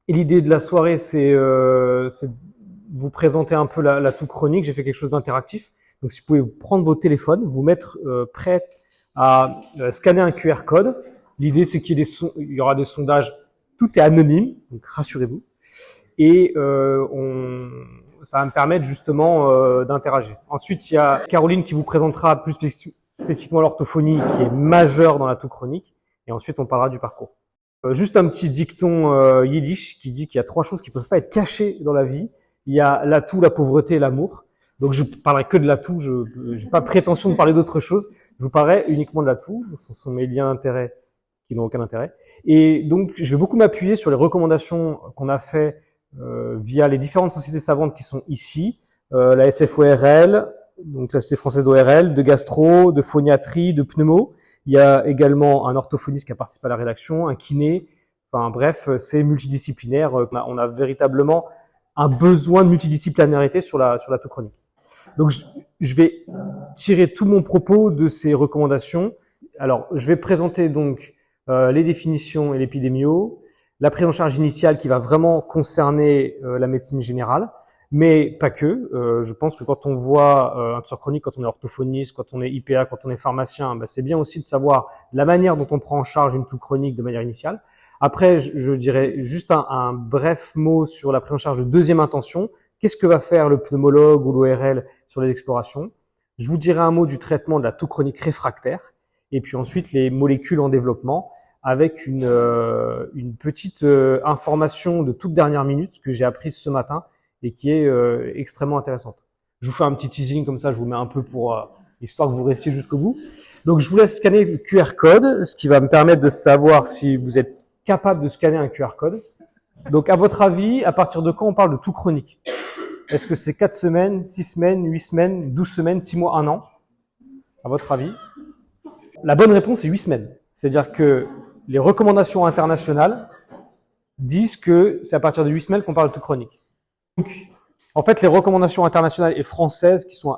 Et l'idée de la soirée, c'est de vous présenter un peu la toux chronique. J'ai fait quelque chose d'interactif. Donc, si vous pouvez prendre vos téléphones, vous mettre prêt à scanner un QR code. L'idée, c'est qu'il y aura des sondages. Tout est anonyme, donc rassurez-vous. Et ça va me permettre justement d'interagir. Ensuite, il y a Caroline qui vous présentera plus spécifiquement l'orthophonie, qui est majeure dans la toux chronique. Et ensuite, on parlera du parcours. Juste un petit dicton yiddish qui dit qu'il y a 3 choses qui peuvent pas être cachées dans la vie. Il y a la toux, la pauvreté et l'amour. Donc je parlerai que de la toux, je n'ai pas prétention de parler d'autre chose. Je vous parlerai uniquement de la toux. Ce sont mes liens d'intérêt qui n'ont aucun intérêt. Et donc je vais beaucoup m'appuyer sur les recommandations qu'on a fait via les différentes sociétés savantes qui sont ici, la SFORL, donc la Société française d'ORL, de gastro, de phoniatrie, de pneumo. Il y a également un orthophoniste qui a participé à la rédaction, un kiné. Enfin bref, c'est multidisciplinaire. On a véritablement un besoin de multidisciplinarité sur la toux chronique. Donc je vais tirer tout mon propos de ces recommandations. Alors je vais présenter donc les définitions et l'épidémio, la prise en charge initiale qui va vraiment concerner la médecine générale, mais pas que. Je pense que quand on voit un tueur chronique, quand on est orthophoniste, quand on est IPA, quand on est pharmacien, c'est bien aussi de savoir la manière dont on prend en charge une toux chronique de manière initiale. Après, je dirais juste un bref mot sur la prise en charge de deuxième intention. Qu'est-ce que va faire le pneumologue ou l'ORL sur les explorations? Je vous dirai un mot du traitement de la toux chronique réfractaire, et puis ensuite les molécules en développement, avec une petite information de toute dernière minute que j'ai apprise ce matin et qui est extrêmement intéressante. Je vous fais un petit teasing comme ça, je vous mets un peu pour histoire que vous restiez jusqu'au bout. Donc je vous laisse scanner le QR code, ce qui va me permettre de savoir si vous êtes capable de scanner un QR code. Donc à votre avis, à partir de quand on parle de toux chronique? Est-ce que c'est 4 semaines, 6 semaines, 8 semaines, 12 semaines, 6 mois, 1 an? À votre avis? La bonne réponse est 8 semaines. C'est-à-dire que les recommandations internationales disent que c'est à partir de 8 semaines qu'on parle de toux chronique. Donc, en fait, les recommandations internationales et françaises qui sont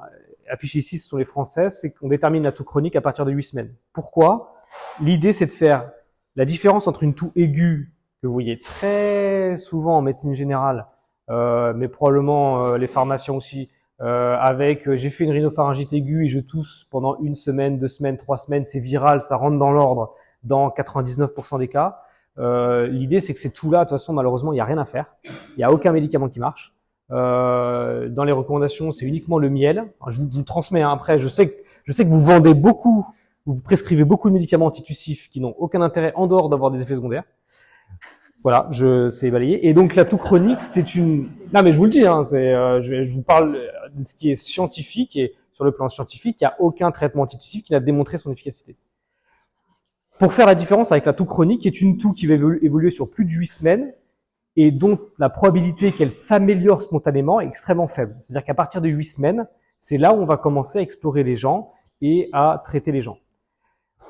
affichées ici, ce sont les françaises, c'est qu'on détermine la toux chronique à partir de 8 semaines. Pourquoi? L'idée, c'est de faire la différence entre une toux aiguë, que vous voyez très souvent en médecine générale, mais probablement les pharmaciens aussi, avec j'ai fait une rhinopharyngite aiguë et je tousse pendant 1 semaine, 2 semaines, 3 semaines, c'est viral, ça rentre dans l'ordre dans 99% des cas. L'idée, c'est que ces toux-là, de toute façon, malheureusement, il n'y a rien à faire. Il n'y a aucun médicament qui marche. Dans les recommandations, c'est uniquement le miel. Alors, je vous transmets après. Je sais que vous vendez beaucoup, vous prescrivez beaucoup de médicaments antitussifs qui n'ont aucun intérêt en dehors d'avoir des effets secondaires. Voilà, c'est balayé. Et donc la toux chronique, c'est une. Non, mais je vous le dis, hein, je vous parle de ce qui est scientifique et sur le plan scientifique, il n'y a aucun traitement antitussif qui n'a démontré son efficacité. Pour faire la différence avec la toux chronique, qui est une toux qui va évoluer sur plus de 8 semaines et dont la probabilité qu'elle s'améliore spontanément est extrêmement faible. C'est-à-dire qu'à partir de 8 semaines, c'est là où on va commencer à explorer les gens et à traiter les gens.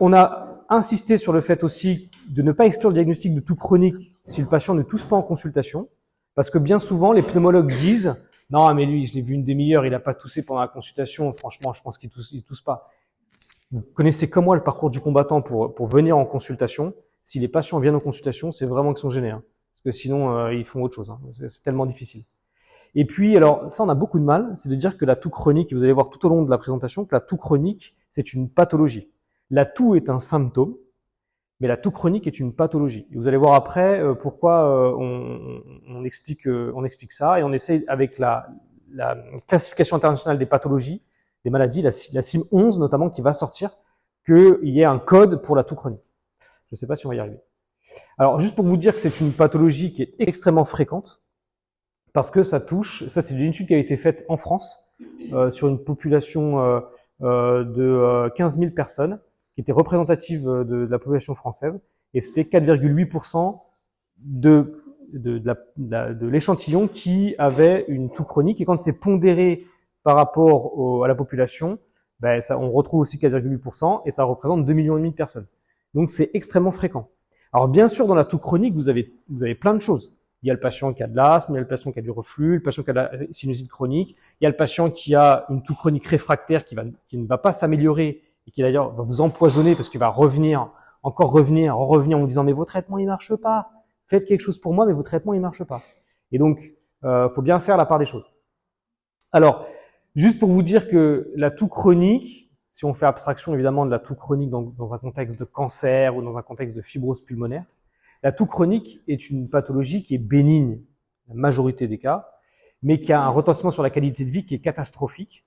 On a insisté sur le fait aussi de ne pas exclure le diagnostic de toux chronique si le patient ne tousse pas en consultation, parce que bien souvent, les pneumologues disent « Non, mais lui, je l'ai vu une demi-heure, il n'a pas toussé pendant la consultation, franchement, je pense qu'il tousse pas. » Vous connaissez comme moi le parcours du combattant pour venir en consultation. Si les patients viennent en consultation, c'est vraiment qu'ils sont gênés, hein, parce que sinon, ils font autre chose. Hein, c'est tellement difficile. Et puis, alors, ça, on a beaucoup de mal, c'est de dire que la toux chronique, et vous allez voir tout au long de la présentation, que la toux chronique, c'est une pathologie. La toux est un symptôme, mais la toux chronique est une pathologie. Et vous allez voir après pourquoi on explique ça, et on essaie avec la classification internationale des pathologies, des maladies, la CIM 11 notamment, qui va sortir, qu'il y ait un code pour la toux chronique. Je ne sais pas si on va y arriver. Alors, juste pour vous dire que c'est une pathologie qui est extrêmement fréquente, parce que ça touche, ça c'est une étude qui a été faite en France, sur une population de 15 000 personnes, qui était représentative de la population française, et c'était 4,8% de l'échantillon qui avait une toux chronique, et quand c'est pondéré par rapport à la population, on retrouve aussi 4,8%, et ça représente 2,5 millions de personnes. Donc c'est extrêmement fréquent. Alors bien sûr, dans la toux chronique, vous avez plein de choses. Il y a le patient qui a de l'asthme, il y a le patient qui a du reflux, le patient qui a de la sinusite chronique, il y a le patient qui a une toux chronique réfractaire qui ne va pas s'améliorer et qui d'ailleurs va vous empoisonner parce qu'il va revenir en vous disant mais vos traitements ils marchent pas, faites quelque chose pour moi, mais vos traitements, ils marchent pas. Et donc, faut bien faire la part des choses. Alors, juste pour vous dire que la toux chronique, si on fait abstraction évidemment de la toux chronique dans un contexte de cancer ou dans un contexte de fibrose pulmonaire, la toux chronique est une pathologie qui est bénigne, la majorité des cas, mais qui a un retentissement sur la qualité de vie qui est catastrophique.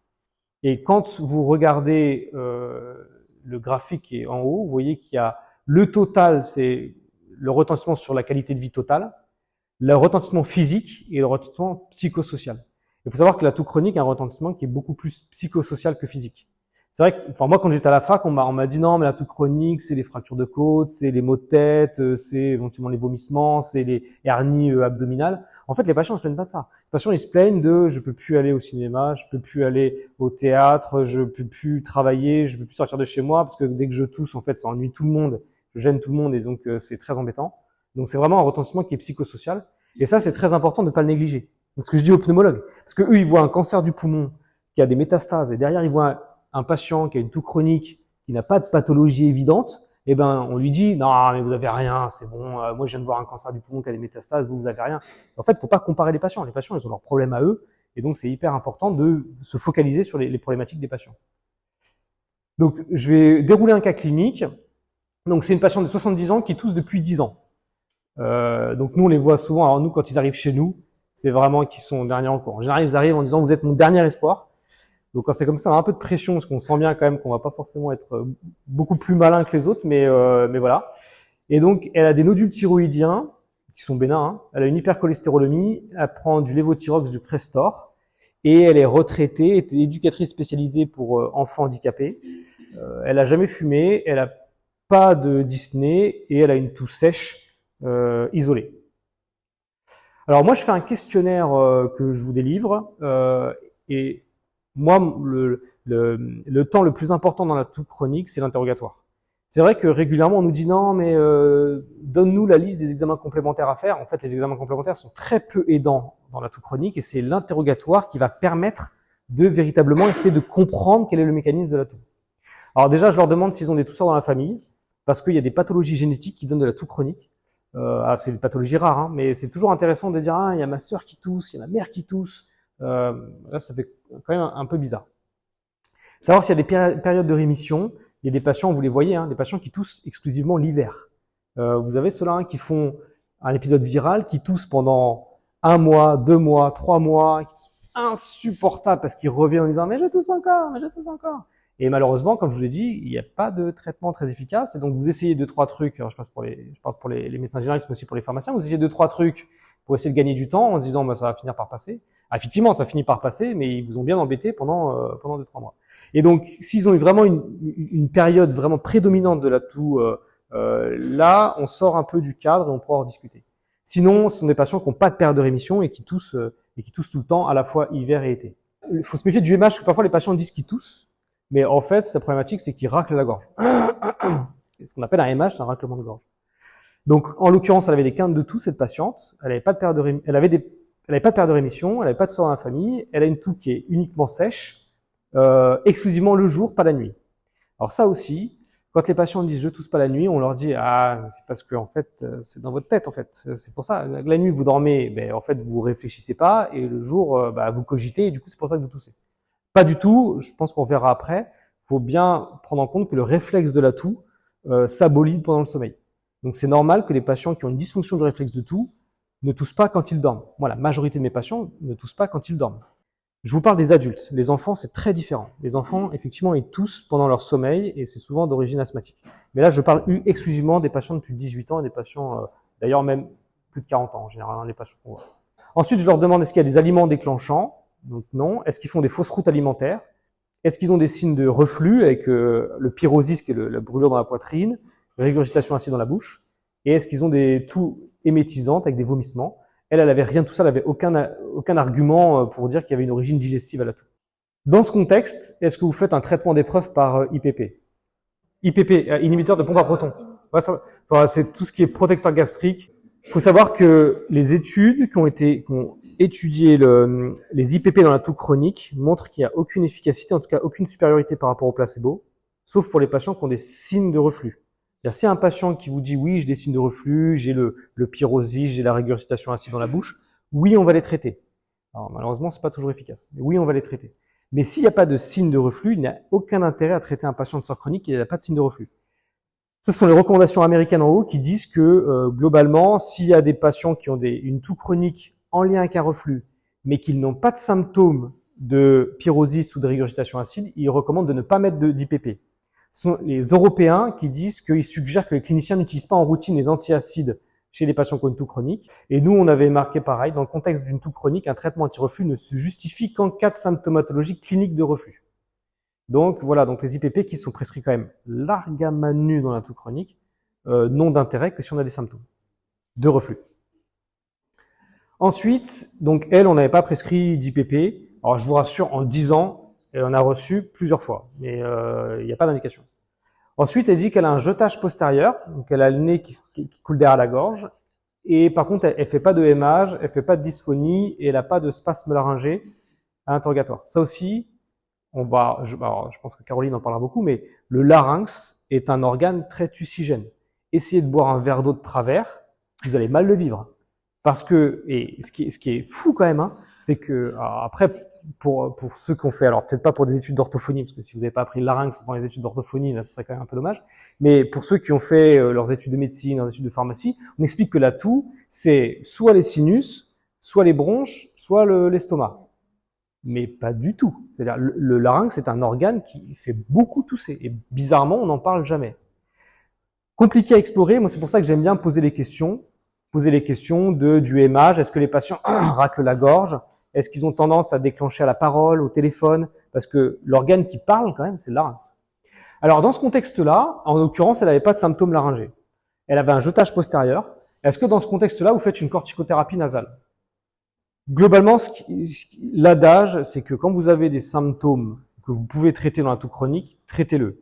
Et quand vous regardez le graphique qui est en haut, vous voyez qu'il y a le total, c'est le retentissement sur la qualité de vie totale, le retentissement physique et le retentissement psychosocial. Il faut savoir que la toux chronique a un retentissement qui est beaucoup plus psychosocial que physique. C'est vrai que, enfin, moi, quand j'étais à la fac, on m'a dit non, mais la toux chronique, c'est les fractures de côte, c'est les maux de tête, c'est éventuellement les vomissements, c'est les hernies abdominales. En fait, les patients ne se plaignent pas de ça. Les patients, ils se plaignent de je peux plus aller au cinéma, je peux plus aller au théâtre, je peux plus travailler, je peux plus sortir de chez moi parce que dès que je tousse, en fait, ça ennuie tout le monde, je gêne tout le monde et donc c'est très embêtant. Donc c'est vraiment un retentissement qui est psychosocial. Et ça, c'est très important de ne pas le négliger. C'est ce que je dis aux pneumologues. Parce que eux, ils voient un cancer du poumon qui a des métastases et derrière, ils voient un patient qui a une toux chronique, qui n'a pas de pathologie évidente, eh ben, on lui dit, non, mais vous avez rien, c'est bon, moi, je viens de voir un cancer du poumon qui a des métastases, vous avez rien. En fait, il ne faut pas comparer les patients. Les patients, ils ont leurs problèmes à eux. Et donc, c'est hyper important de se focaliser sur les problématiques des patients. Donc, je vais dérouler un cas clinique. Donc, c'est une patiente de 70 ans qui tousse depuis 10 ans. Donc, nous, on les voit souvent. Alors, nous, quand ils arrivent chez nous, c'est vraiment qu'ils sont derniers en cours. En général, ils arrivent en disant, vous êtes mon dernier espoir. Donc quand c'est comme ça, on a un peu de pression, parce qu'on sent bien quand même qu'on va pas forcément être beaucoup plus malin que les autres, mais voilà. Et donc, elle a des nodules thyroïdiens qui sont bénins. Hein. Elle a une hypercholestérolémie, elle prend du lévothyrox, du Crestor, et elle est retraitée, est éducatrice spécialisée pour enfants handicapés. Elle a jamais fumé, elle a pas de dyspnée et elle a une toux sèche isolée. Alors moi, je fais un questionnaire que je vous délivre et moi, le temps le plus important dans la toux chronique, c'est l'interrogatoire. C'est vrai que régulièrement, on nous dit non, mais donne-nous la liste des examens complémentaires à faire. En fait, les examens complémentaires sont très peu aidants dans la toux chronique et c'est l'interrogatoire qui va permettre de véritablement essayer de comprendre quel est le mécanisme de la toux. Alors déjà, je leur demande s'ils ont des tousseurs dans la famille, parce qu'il y a des pathologies génétiques qui donnent de la toux chronique. C'est des pathologies rares, hein, mais c'est toujours intéressant de dire ah, il y a ma sœur qui tousse, il y a ma mère qui tousse. Là, ça fait quand même un peu bizarre. Savoir s'il y a des périodes de rémission. Il y a des patients, vous les voyez, hein, des patients qui toussent exclusivement l'hiver. Vous avez ceux-là hein, qui font un épisode viral, qui toussent pendant 1 mois, 2 mois, 3 mois, qui sont insupportables parce qu'ils reviennent en disant mais je tousse encore, mais je tousse encore. Et malheureusement, comme je vous ai dit, il n'y a pas de traitement très efficace. Et donc vous essayez 2-3 trucs. Alors, je parle pour les médecins généralistes, mais aussi pour les pharmaciens. Vous essayez 2-3 trucs pour essayer de gagner du temps en se disant bah, ça va finir par passer. Ah, effectivement, ça finit par passer, mais ils vous ont bien embêté pendant 2-3 mois. Et donc, s'ils ont eu vraiment une période vraiment prédominante de la toux, là, on sort un peu du cadre et on pourra en discuter. Sinon, ce sont des patients qui n'ont pas de période de rémission et qui toussent tout le temps, à la fois hiver et été. Il faut se méfier du MH, parce que parfois les patients disent qu'ils toussent, mais en fait, sa problématique, c'est qu'ils raclent la gorge. Ce qu'on appelle un MH, c'est un raclement de gorge. Donc, en l'occurrence, elle avait des quintes de toux, cette patiente. Elle n'avait pas de période de rémission, elle n'avait pas de période de rémission, elle n'avait pas de sang dans la famille. Elle a une toux qui est uniquement sèche, exclusivement le jour, pas la nuit. Alors ça aussi, quand les patients disent je tousse pas la nuit, on leur dit ah c'est parce que en fait c'est dans votre tête en fait. C'est pour ça. La nuit vous dormez, ben en fait vous réfléchissez pas et le jour vous cogitez et du coup c'est pour ça que vous toussez. Pas du tout. Je pense qu'on verra après. Il faut bien prendre en compte que le réflexe de la toux s'abolit pendant le sommeil. Donc c'est normal que les patients qui ont une dysfonction du réflexe de toux ne toussent pas quand ils dorment. Moi, la majorité de mes patients ne toussent pas quand ils dorment. Je vous parle des adultes. Les enfants, c'est très différent. Les enfants, effectivement, ils toussent pendant leur sommeil et c'est souvent d'origine asthmatique. Mais là, je parle exclusivement des patients de plus de 18 ans et des patients, d'ailleurs même plus de 40 ans en général, hein, les patients qu'on voit. Ensuite, je leur demande est-ce qu'il y a des aliments déclenchants? Donc non. Est-ce qu'ils font des fausses routes alimentaires? Est-ce qu'ils ont des signes de reflux avec le pyrosis, qui est la brûlure dans la poitrine, régurgitation acide dans la bouche? Et est-ce qu'ils ont des toux émétisantes avec des vomissements? Elle avait rien de tout ça, elle avait aucun argument pour dire qu'il y avait une origine digestive à la toux. Dans ce contexte, est-ce que vous faites un traitement d'épreuve par IPP? IPP, inhibiteur de pompe à protons. Ouais, c'est tout ce qui est protecteur gastrique. Il faut savoir que les études qui ont étudié les IPP dans la toux chronique montrent qu'il n'y a aucune efficacité, en tout cas aucune supériorité par rapport au placebo, sauf pour les patients qui ont des signes de reflux. C'est-à-dire, si un patient qui vous dit oui, j'ai des signes de reflux, j'ai le pyrosis, j'ai la régurgitation acide dans la bouche, oui, on va les traiter. Alors, malheureusement, c'est pas toujours efficace, mais oui, on va les traiter. Mais s'il n'y a pas de signe de reflux, il n'y a aucun intérêt à traiter un patient de SORS chronique qui n'a pas de signe de reflux. Ce sont les recommandations américaines en haut qui disent que globalement, s'il y a des patients qui ont une toux chronique en lien avec un reflux, mais qu'ils n'ont pas de symptômes de pyrosis ou de régurgitation acide, ils recommandent de ne pas mettre d'IPP. Ce sont les Européens qui disent qu'ils suggèrent que les cliniciens n'utilisent pas en routine les antiacides chez les patients qui ont une toux chronique. Et nous, on avait marqué pareil, dans le contexte d'une toux chronique, un traitement anti-reflux ne se justifie qu'en cas de symptomatologie clinique de reflux. Donc voilà, donc les IPP qui sont prescrits quand même largement nus dans la toux chronique, n'ont d'intérêt que si on a des symptômes de reflux. Ensuite, donc elle, on n'avait pas prescrit d'IPP. Alors je vous rassure, en 10 ans, elle en a reçu plusieurs fois, mais il n'y a pas d'indication. Ensuite, elle dit qu'elle a un jetage postérieur, donc elle a le nez qui coule derrière la gorge, et par contre, elle fait pas de hémage, elle fait pas de dysphonie, et elle n'a pas de spasme laryngé à l'interrogatoire. Ça aussi, je pense que Caroline en parlera beaucoup, mais le larynx est un organe très tucigène. Essayez de boire un verre d'eau de travers, vous allez mal le vivre. Parce que, et ce qui est fou quand même, hein, c'est que, après, pour ceux qui ont fait, alors peut-être pas pour des études d'orthophonie, parce que si vous n'avez pas appris le larynx pendant les études d'orthophonie, là, ce serait quand même un peu dommage, mais pour ceux qui ont fait leurs études de médecine, leurs études de pharmacie, on explique que la toux, c'est soit les sinus, soit les bronches, soit l'estomac. Mais pas du tout. C'est-à-dire, le larynx est un organe qui fait beaucoup tousser, et bizarrement, on n'en parle jamais. Compliqué à explorer, moi c'est pour ça que j'aime bien poser les questions du hémage. Est-ce que les patients raclent la gorge? Est-ce qu'ils ont tendance à déclencher à la parole, au téléphone? Parce que l'organe qui parle quand même, c'est le larynx. Alors dans ce contexte-là, en l'occurrence, elle n'avait pas de symptômes laryngés. Elle avait un jetage postérieur. Est-ce que dans ce contexte-là, vous faites une corticothérapie nasale? Globalement, l'adage, c'est que quand vous avez des symptômes que vous pouvez traiter dans la toux chronique, traitez-le.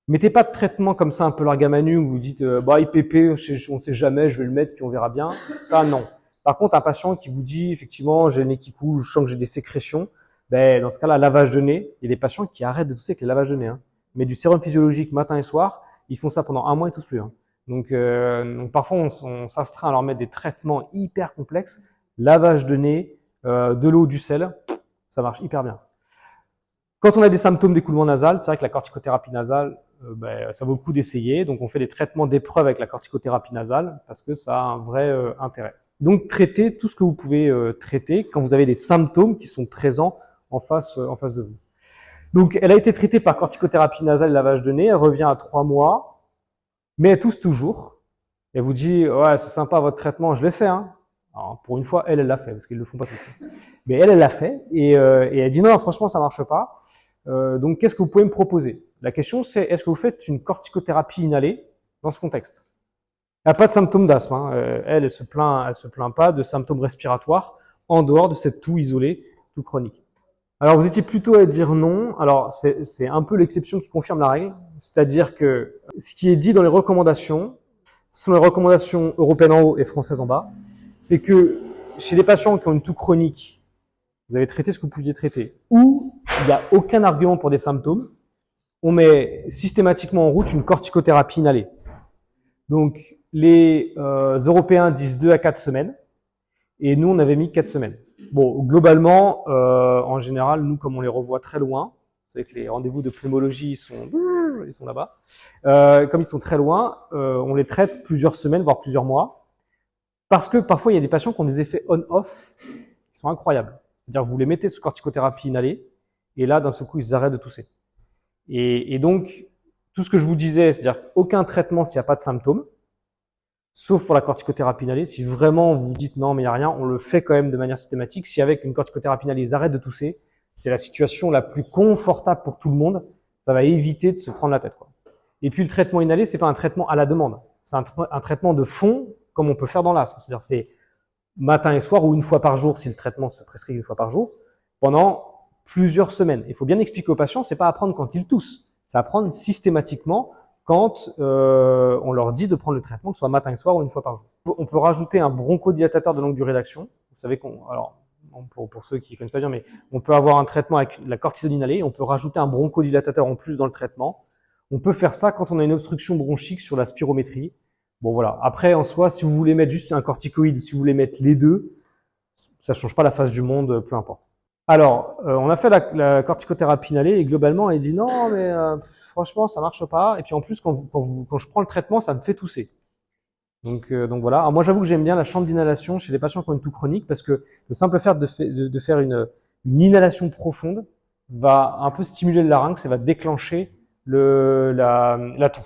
Mettez pas de traitement comme ça un peu largamanu où vous dites IPP, on sait jamais, je vais le mettre puis on verra bien. Ça non. Par contre, un patient qui vous dit effectivement j'ai le nez qui coule, je sens que j'ai des sécrétions, dans ce cas-là, lavage de nez. Il y a des patients qui arrêtent de tousser avec le lavage de nez. Hein. Mais du sérum physiologique matin et soir, ils font ça pendant un mois et toussent plus. Hein. Donc parfois on s'astreint à leur mettre des traitements hyper complexes, lavage de nez, de l'eau, du sel, ça marche hyper bien. Quand on a des symptômes d'écoulement nasal, c'est vrai que la corticothérapie nasale, ça vaut le coup d'essayer. Donc, on fait des traitements d'épreuve avec la corticothérapie nasale parce que ça a un vrai intérêt. Donc, traitez tout ce que vous pouvez traiter quand vous avez des symptômes qui sont présents en face de vous. Donc, elle a été traitée par corticothérapie nasale et lavage de nez. Elle revient à 3 mois, mais elle tousse toujours. Elle vous dit, ouais, c'est sympa votre traitement, je l'ai fait. Hein. Alors, pour une fois, elle l'a fait parce qu'ils le font pas tous. Mais elle l'a fait et elle dit non, franchement, ça marche pas. Donc, qu'est-ce que vous pouvez me proposer? La question, c'est est-ce que vous faites une corticothérapie inhalée dans ce contexte? Elle n'a pas de symptômes d'asthme. Hein. Elle se plaint pas de symptômes respiratoires en dehors de cette toux isolée, toux chronique. Alors, vous étiez plutôt à dire non. Alors, c'est un peu l'exception qui confirme la règle. C'est-à-dire que ce qui est dit dans les recommandations, ce sont les recommandations européennes en haut et françaises en bas, c'est que chez les patients qui ont une toux chronique, vous avez traité ce que vous pouviez traiter, ou il n'y a aucun argument pour des symptômes, on met systématiquement en route une corticothérapie inhalée. Donc, les Européens disent 2 à 4 semaines, et nous, on avait mis 4 semaines. Bon, globalement, en général, nous, comme on les revoit très loin, vous savez que les rendez-vous de pneumologie, ils sont là-bas, comme ils sont très loin, on les traite plusieurs semaines, voire plusieurs mois, parce que parfois, il y a des patients qui ont des effets on-off qui sont incroyables. C'est-à-dire, vous les mettez sous corticothérapie inhalée, et là, d'un seul coup, ils arrêtent de tousser. Et donc, tout ce que je vous disais, c'est-à-dire aucun traitement s'il n'y a pas de symptômes, sauf pour la corticothérapie inhalée. Si vraiment vous dites non, mais il n'y a rien, on le fait quand même de manière systématique. Si avec une corticothérapie inhalée, ils arrêtent de tousser, c'est la situation la plus confortable pour tout le monde. Ça va éviter de se prendre la tête, quoi. Et puis, le traitement inhalé, c'est pas un traitement à la demande. C'est un traitement de fond, comme on peut faire dans l'asthme. C'est-à-dire, c'est matin et soir ou une fois par jour, si le traitement se prescrit une fois par jour, pendant plusieurs semaines. Il faut bien expliquer aux patients, c'est pas à prendre quand ils toussent, c'est à prendre systématiquement quand on leur dit de prendre le traitement, que ce soit matin et soir ou une fois par jour. On peut rajouter un bronchodilatateur de longue durée d'action. Vous savez pour ceux qui ne connaissent pas bien, mais on peut avoir un traitement avec la cortisone inhalée, on peut rajouter un bronchodilatateur en plus dans le traitement. On peut faire ça quand on a une obstruction bronchique sur la spirométrie. Bon voilà. Après, en soi, si vous voulez mettre juste un corticoïde, si vous voulez mettre les deux, ça change pas la face du monde, peu importe. Alors, on a fait la corticothérapie inhalée et globalement, elle dit non, mais franchement, ça marche pas. Et puis en plus, quand je prends le traitement, ça me fait tousser. Donc voilà. Alors moi, j'avoue que j'aime bien la chambre d'inhalation chez les patients qui ont une toux chronique parce que le simple fait de faire une inhalation profonde va un peu stimuler le larynx et va déclencher la toux.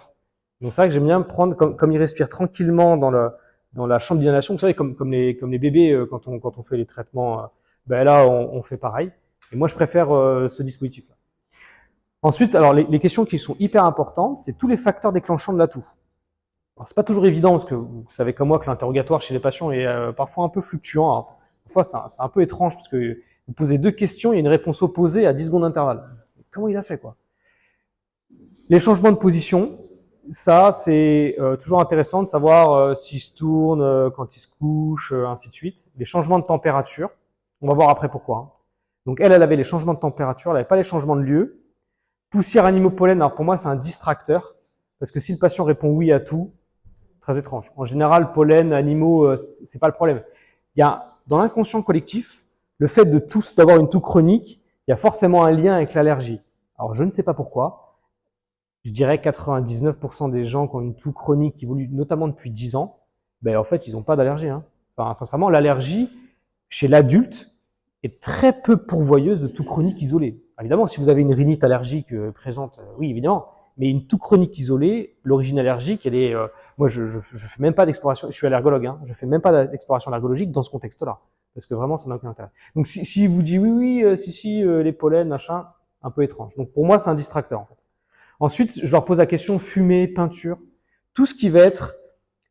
Donc c'est vrai que j'aime bien prendre, comme ils respirent tranquillement dans la chambre d'inhalation, vous savez, comme les bébés quand on fait les traitements, ben là on fait pareil. Et moi je préfère ce dispositif-là. Ensuite, alors les questions qui sont hyper importantes, c'est tous les facteurs déclenchants de la toux. Alors, c'est pas toujours évident parce que vous savez comme moi que l'interrogatoire chez les patients est parfois un peu fluctuant. Alors, parfois c'est un peu étrange parce que vous posez 2 questions et une réponse opposée à 10 secondes d'intervalle. Comment il a fait quoi? Les changements de position, ça c'est toujours intéressant de savoir s'il se tourne, quand il se couche, ainsi de suite. Les changements de température, on va voir après pourquoi. Hein. Donc elle avait les changements de température, elle n'avait pas les changements de lieu. Poussière, animaux, pollen, alors pour moi c'est un distracteur, parce que si le patient répond oui à tout, très étrange. En général, pollen, animaux, c'est pas le problème. Il y a dans l'inconscient collectif, le fait d'avoir une toux chronique, il y a forcément un lien avec l'allergie. Alors je ne sais pas pourquoi. Je dirais 99% des gens qui ont une toux chronique qui évolue notamment depuis 10 ans, ben en fait ils n'ont pas d'allergie. Hein. Enfin, sincèrement, l'allergie chez l'adulte est très peu pourvoyeuse de toux chronique isolée. Évidemment, si vous avez une rhinite allergique présente, oui évidemment. Mais une toux chronique isolée, l'origine allergique, elle est. Moi, je fais même pas d'exploration. Je suis allergologue, hein. Je fais même pas d'exploration allergologique dans ce contexte-là, parce que vraiment, ça n'a aucun intérêt. Donc, si vous dit oui, les pollens, machin, un peu étrange. Donc, pour moi, c'est un distracteur. En fait. Ensuite, je leur pose la question fumée, peinture, tout ce qui va être,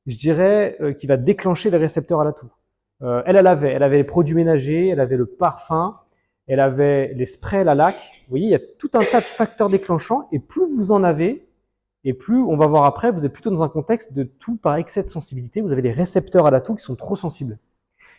je dirais, qui va déclencher les récepteurs à la toux. Elle avait les produits ménagers, elle avait le parfum, elle avait les sprays, la laque. Vous voyez, il y a tout un tas de facteurs déclenchants, et plus vous en avez, et plus, on va voir après, vous êtes plutôt dans un contexte de toux par excès de sensibilité, vous avez les récepteurs à la toux qui sont trop sensibles.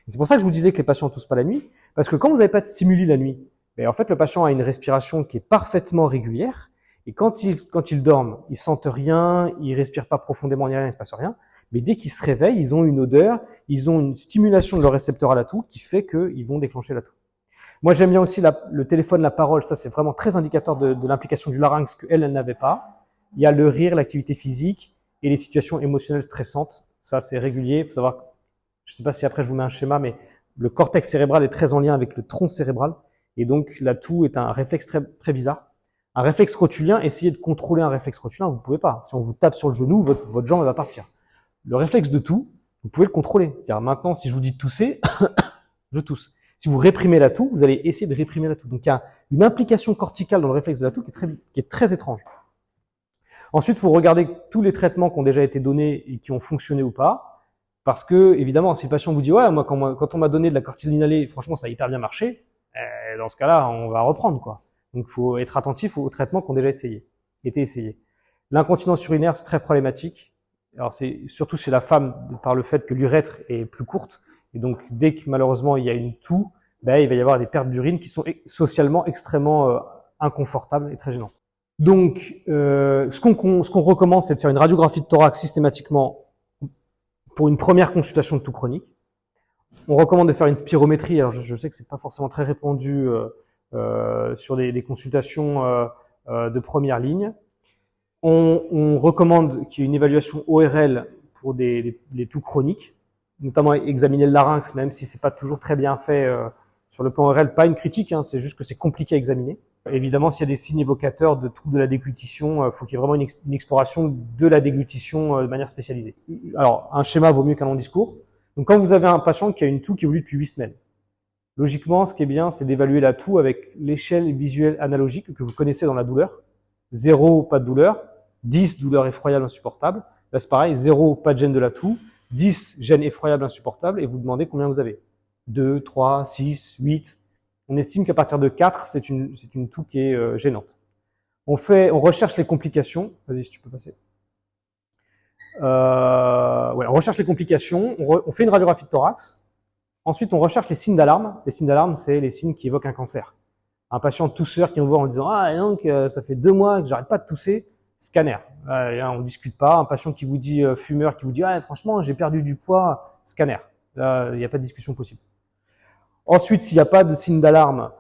Et c'est pour ça que je vous disais que les patients ne toussent pas la nuit, parce que quand vous n'avez pas de stimuli la nuit, ben en fait, le patient a une respiration qui est parfaitement régulière, et quand ils dorment, ils sentent rien, ils respirent pas profondément ni rien, il se passe rien. Mais dès qu'ils se réveillent, ils ont une odeur, ils ont une stimulation de leur récepteur à la toux qui fait qu'ils vont déclencher la toux. Moi, j'aime bien aussi le téléphone, la parole. Ça, c'est vraiment très indicateur de l'implication du larynx qu'elle n'avait pas. Il y a le rire, l'activité physique et les situations émotionnelles stressantes. Ça, c'est régulier. Il faut savoir, je ne sais pas si après je vous mets un schéma, mais le cortex cérébral est très en lien avec le tronc cérébral. Et donc, la toux est un réflexe très, très bizarre. Un réflexe rotulien, essayez de contrôler un réflexe rotulien, vous ne pouvez pas. Si on vous tape sur le genou, votre jambe va partir. Le réflexe de toux, vous pouvez le contrôler. C'est-à-dire maintenant, si je vous dis de tousser, je tousse. Si vous réprimez la toux, vous allez essayer de réprimer la toux. Donc il y a une implication corticale dans le réflexe de la toux qui est très étrange. Ensuite, il faut regarder tous les traitements qui ont déjà été donnés et qui ont fonctionné ou pas. Parce que, évidemment, si le patient vous dit « Ouais, moi, quand on m'a donné de la cortisone inhalée, franchement, ça a hyper bien marché », dans ce cas-là, on va reprendre, quoi. Donc, il faut être attentif aux traitements qui ont déjà été essayés. L'incontinence urinaire, c'est très problématique. Alors, c'est surtout chez la femme, par le fait que l'urètre est plus courte. Et donc, dès que malheureusement il y a une toux, ben, il va y avoir des pertes d'urine qui sont socialement extrêmement inconfortables et très gênantes. Donc, ce qu'on recommande, c'est de faire une radiographie de thorax systématiquement pour une première consultation de toux chronique. On recommande de faire une spirométrie. Alors, je sais que c'est pas forcément très répandu sur des consultations de première ligne. On recommande qu'il y ait une évaluation ORL pour les toux chroniques, notamment examiner le larynx, même si c'est pas toujours très bien fait sur le plan ORL. Pas une critique, hein, c'est juste que c'est compliqué à examiner. Évidemment, s'il y a des signes évocateurs de troubles de la déglutition, faut qu'il y ait vraiment une exploration de la déglutition de manière spécialisée. Alors, un schéma vaut mieux qu'un long discours. Donc, quand vous avez un patient qui a une toux qui évolue depuis 8 semaines, logiquement, ce qui est bien, c'est d'évaluer la toux avec l'échelle visuelle analogique que vous connaissez dans la douleur. 0, pas de douleur. 10, douleur effroyable, insupportable. Là, c'est pareil. 0, pas de gêne de la toux. 10, gêne effroyable, insupportable. Et vous demandez combien vous avez. 2, 3, 6, 8. On estime qu'à partir de 4, c'est une toux qui est gênante. On recherche les complications. Vas-y, si tu peux passer. On recherche les complications. On fait une radiographie de thorax. Ensuite, on recherche les signes d'alarme. Les signes d'alarme, c'est les signes qui évoquent un cancer. Un patient tousseur qui vient vous voir en disant « Ah, donc, ça fait 2 mois que j'arrête pas de tousser », Scanner. On discute pas. Un patient qui vous dit fumeur, qui vous dit franchement j'ai perdu du poids, scanner. Là, il n'y a pas de discussion possible. Ensuite, s'il n'y a pas de signe d'alarme,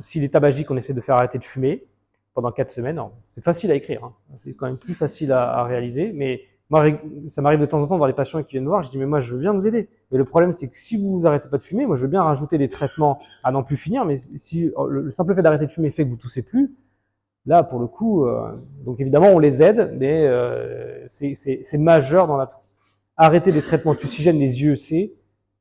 s'il est tabagique, on essaie de faire arrêter de fumer pendant 4 semaines. C'est facile à écrire, hein. C'est quand même plus facile à réaliser, mais moi, ça m'arrive de temps en temps de voir les patients qui viennent me voir, je dis mais moi je veux bien vous aider. Mais le problème c'est que si vous arrêtez pas de fumer, moi je veux bien rajouter des traitements à n'en plus finir, mais si le simple fait d'arrêter de fumer fait que vous toussez plus, là pour le coup, donc évidemment on les aide, mais c'est majeur dans la toux. Arrêter les traitements tussigènes, les IEC.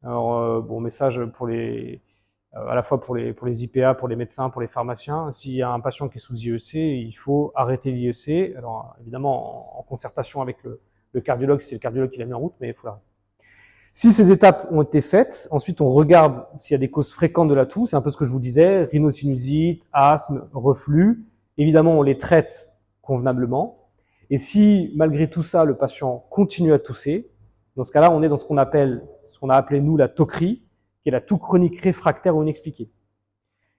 Alors message pour à la fois pour les IPA, pour les médecins, pour les pharmaciens. S'il y a un patient qui est sous IEC, il faut arrêter l'IEC. Alors évidemment en concertation avec le cardiologue, c'est le cardiologue qui l'a mis en route, mais il faut l'arrêter. Si ces étapes ont été faites, ensuite on regarde s'il y a des causes fréquentes de la toux. C'est un peu ce que je vous disais, rhinosinusite, asthme, reflux. Évidemment, on les traite convenablement. Et si malgré tout ça, le patient continue à tousser, dans ce cas-là, on est dans ce qu'on a appelé nous la toquerie, qui est la toux chronique réfractaire ou inexpliquée.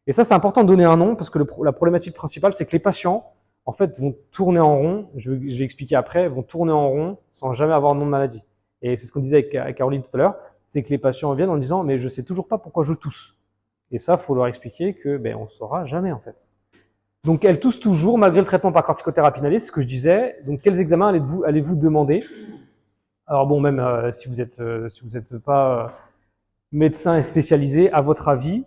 Et ça, c'est important de donner un nom parce que la problématique principale, c'est que les patients, en fait, vont tourner en rond. Je vais expliquer après, vont tourner en rond sans jamais avoir de nom de maladie. Et c'est ce qu'on disait avec Caroline tout à l'heure, c'est que les patients viennent en disant mais je sais toujours pas pourquoi je tousse. Et ça, faut leur expliquer que on saura jamais en fait. Donc elles toussent toujours malgré le traitement par corticothérapie inhalée, c'est ce que je disais. Donc quels examens allez-vous demander? Alors même si vous êtes pas médecin et spécialisé, à votre avis,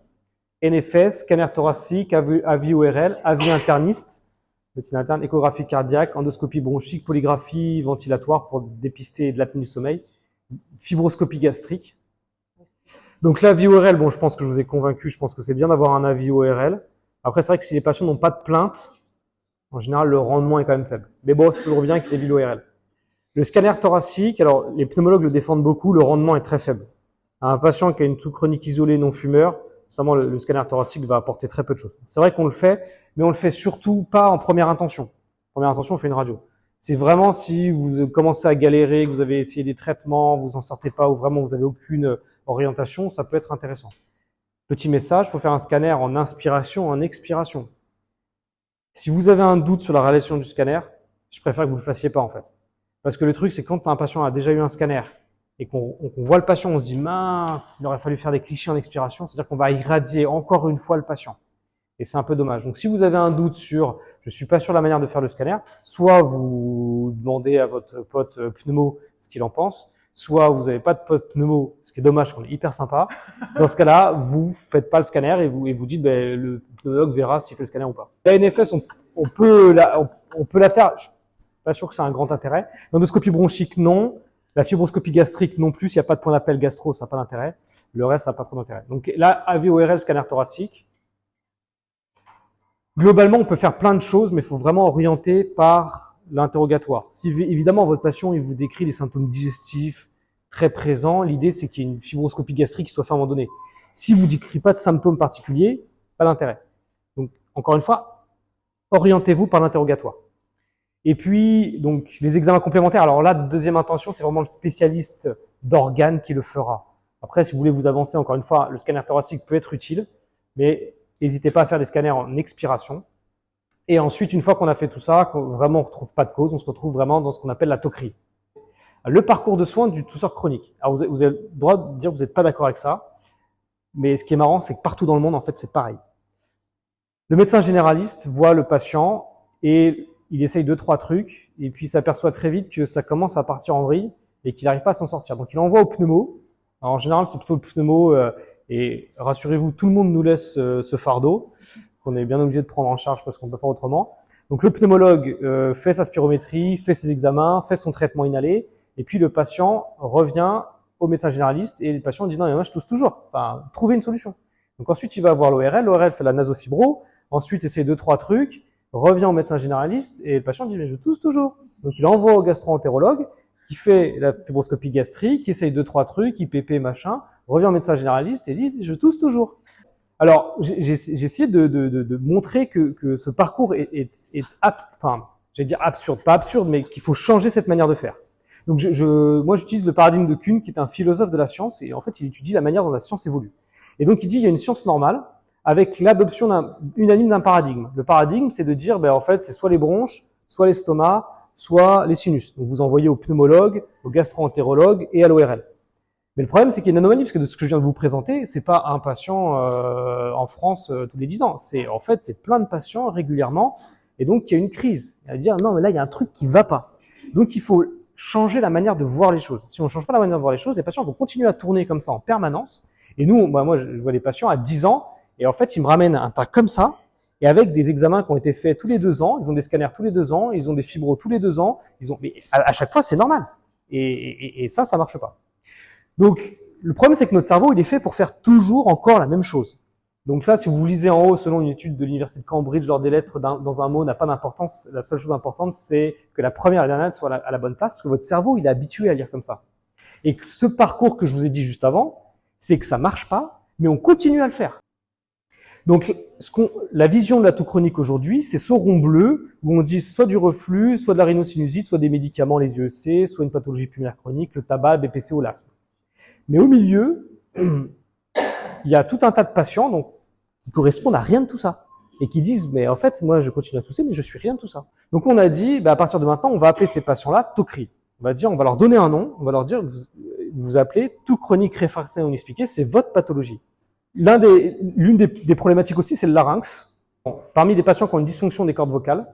NFS, scanner thoracique, avis ORL, avis interniste, médecine interne, échographie cardiaque, endoscopie bronchique, polygraphie ventilatoire pour dépister de l'apnée du sommeil, fibroscopie gastrique. Donc l'avis ORL, je pense que je vous ai convaincu, je pense que c'est bien d'avoir un avis ORL. Après, c'est vrai que si les patients n'ont pas de plainte, en général, le rendement est quand même faible. Mais bon, c'est toujours bien qu'ils aient vu l'ORL. Le scanner thoracique, alors les pneumologues le défendent beaucoup, le rendement est très faible. Un patient qui a une toux chronique isolée non fumeur, notamment le scanner thoracique va apporter très peu de choses. C'est vrai qu'on le fait, mais on le fait surtout pas en première intention. Première intention, on fait une radio. C'est vraiment si vous commencez à galérer, que vous avez essayé des traitements, vous en sortez pas, ou vraiment vous avez aucune orientation, ça peut être intéressant. Petit message, il faut faire un scanner en inspiration, en expiration. Si vous avez un doute sur la réalisation du scanner, je préfère que vous le fassiez pas en fait. Parce que le truc, c'est quand un patient a déjà eu un scanner et qu'on voit le patient, on se dit mince, il aurait fallu faire des clichés en expiration, c'est-à-dire qu'on va irradier encore une fois le patient. Et c'est un peu dommage. Donc si vous avez un doute sur je suis pas sûr de la manière de faire le scanner, soit vous demandez à votre pote pneumo ce qu'il en pense, soit vous n'avez pas de pote pneumo, ce qui est dommage, qu'on est hyper sympa. Dans ce cas-là, vous faites pas le scanner et vous dites le pneumologue verra s'il fait le scanner ou pas. La NFS, on peut la faire, je suis pas sûr que ça a un grand intérêt. L'endoscopie bronchique, non. La fibroscopie gastrique non plus, il n'y a pas de point d'appel gastro, ça n'a pas d'intérêt. Le reste, ça n'a pas trop d'intérêt. Donc là, AVORL, scanner thoracique. Globalement, on peut faire plein de choses, mais il faut vraiment orienter par l'interrogatoire. Si évidemment votre patient il vous décrit des symptômes digestifs très présents, l'idée c'est qu'il y ait une fibroscopie gastrique qui soit faite à un moment donné. Si vous décrit pas de symptômes particuliers, pas d'intérêt. Donc encore une fois, orientez-vous par l'interrogatoire. Et puis donc les examens complémentaires. Alors là, deuxième intention, c'est vraiment le spécialiste d'organes qui le fera. Après, si vous voulez vous avancer, encore une fois, le scanner thoracique peut être utile, mais n'hésitez pas à faire des scanners en expiration. Et ensuite, une fois qu'on a fait tout ça, qu'on vraiment on retrouve pas de cause, on se retrouve vraiment dans ce qu'on appelle la toquerie. Le parcours de soins du tousseur chronique. Alors vous avez le droit de dire que vous n'êtes pas d'accord avec ça, mais ce qui est marrant, c'est que partout dans le monde, en fait, c'est pareil. Le médecin généraliste voit le patient et il essaye 2-3 trucs, et puis il s'aperçoit très vite que ça commence à partir en vrille et qu'il n'arrive pas à s'en sortir. Donc il envoie au pneumo. Alors, en général, c'est plutôt le pneumo, et rassurez-vous, tout le monde nous laisse ce fardeau qu'on est bien obligé de prendre en charge parce qu'on ne peut pas autrement. Donc le pneumologue fait sa spirométrie, fait ses examens, fait son traitement inhalé, et puis le patient revient au médecin généraliste et le patient dit non, mais moi je tousse toujours. Enfin, trouvez une solution. Donc ensuite il va voir l'ORL, l'ORL fait la nasofibro, ensuite essaie 2-3 trucs, revient au médecin généraliste et le patient dit mais je tousse toujours. Donc il envoie au gastro-entérologue qui fait la fibroscopie gastrique, qui essaye 2-3 trucs, IPP machin, revient au médecin généraliste et dit je tousse toujours. Alors, j'ai essayé de montrer que ce parcours est enfin, j'allais dire absurde, pas absurde, mais qu'il faut changer cette manière de faire. Donc, moi, j'utilise le paradigme de Kuhn, qui est un philosophe de la science, et en fait, il étudie la manière dont la science évolue. Et donc, il dit, il y a une science normale, avec l'adoption unanime d'un paradigme. Le paradigme, c'est de dire, ben, en fait, c'est soit les bronches, soit l'estomac, soit les sinus. Donc vous envoyez au pneumologue, au gastro-entérologue et à l'ORL. Mais le problème, c'est qu'il y a une anomalie, parce que de ce que je viens de vous présenter, c'est pas un patient en France tous les 10 ans. En fait, c'est plein de patients régulièrement, et donc il y a une crise. Il y a à dire, non, mais là, il y a un truc qui va pas. Donc il faut changer la manière de voir les choses. Si on ne change pas la manière de voir les choses, les patients vont continuer à tourner comme ça en permanence. Et nous, moi, je vois des patients à 10 ans, et en fait, ils me ramènent un tas comme ça, et avec des examens qui ont été faits tous les 2 ans, ils ont des scanners tous les 2 ans, ils ont des fibros tous les 2 ans, mais à chaque fois, c'est normal. Et ça marche pas. Donc, le problème, c'est que notre cerveau, il est fait pour faire toujours encore la même chose. Donc là, si vous lisez en haut, selon une étude de l'université de Cambridge, l'ordre des lettres dans un mot n'a pas d'importance. La seule chose importante, c'est que la première et la dernière soit à la bonne place, parce que votre cerveau, il est habitué à lire comme ça. Et que ce parcours que je vous ai dit juste avant, c'est que ça marche pas, mais on continue à le faire. Donc, la vision de la toux chronique aujourd'hui, c'est ce rond bleu où on dit soit du reflux, soit de la rhinosinusite, soit des médicaments, les IEC, soit une pathologie pulmonaire chronique, le tabac, BPC ou l'asthme. Mais au milieu, il y a tout un tas de patients donc, qui correspondent à rien de tout ça et qui disent mais en fait moi je continue à tousser mais je suis rien de tout ça. Donc on a dit à partir de maintenant on va appeler ces patients-là TOCRI. On va dire on va leur donner un nom, on va leur dire vous appelez toux chronique réfractaire inexpliquée, c'est votre pathologie. L'une des problématiques aussi c'est le larynx. Bon, parmi les patients qui ont une dysfonction des cordes vocales,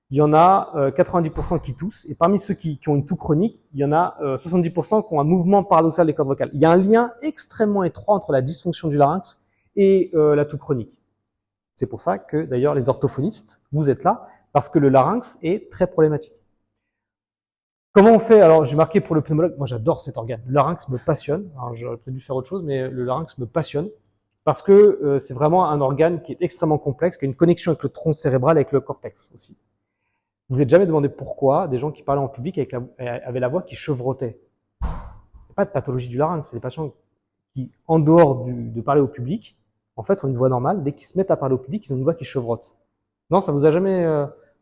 il y en a 90% qui toussent, et parmi ceux qui ont une toux chronique, il y en a 70% qui ont un mouvement paradoxal des cordes vocales. Il y a un lien extrêmement étroit entre la dysfonction du larynx et la toux chronique. C'est pour ça que d'ailleurs les orthophonistes, vous êtes là, parce que le larynx est très problématique. Comment on fait? Alors j'ai marqué pour le pneumologue, moi j'adore cet organe. Le larynx me passionne, alors j'aurais peut-être dû faire autre chose, mais le larynx me passionne, parce que c'est vraiment un organe qui est extrêmement complexe, qui a une connexion avec le tronc cérébral, avec le cortex aussi. Vous vous êtes jamais demandé pourquoi des gens qui parlaient en public avaient la voix qui chevrotait. Il n'y a pas de pathologie du larynx, c'est des patients qui, en dehors de parler au public, en fait, ont une voix normale. Dès qu'ils se mettent à parler au public, ils ont une voix qui chevrotte. Non, ça vous a jamais...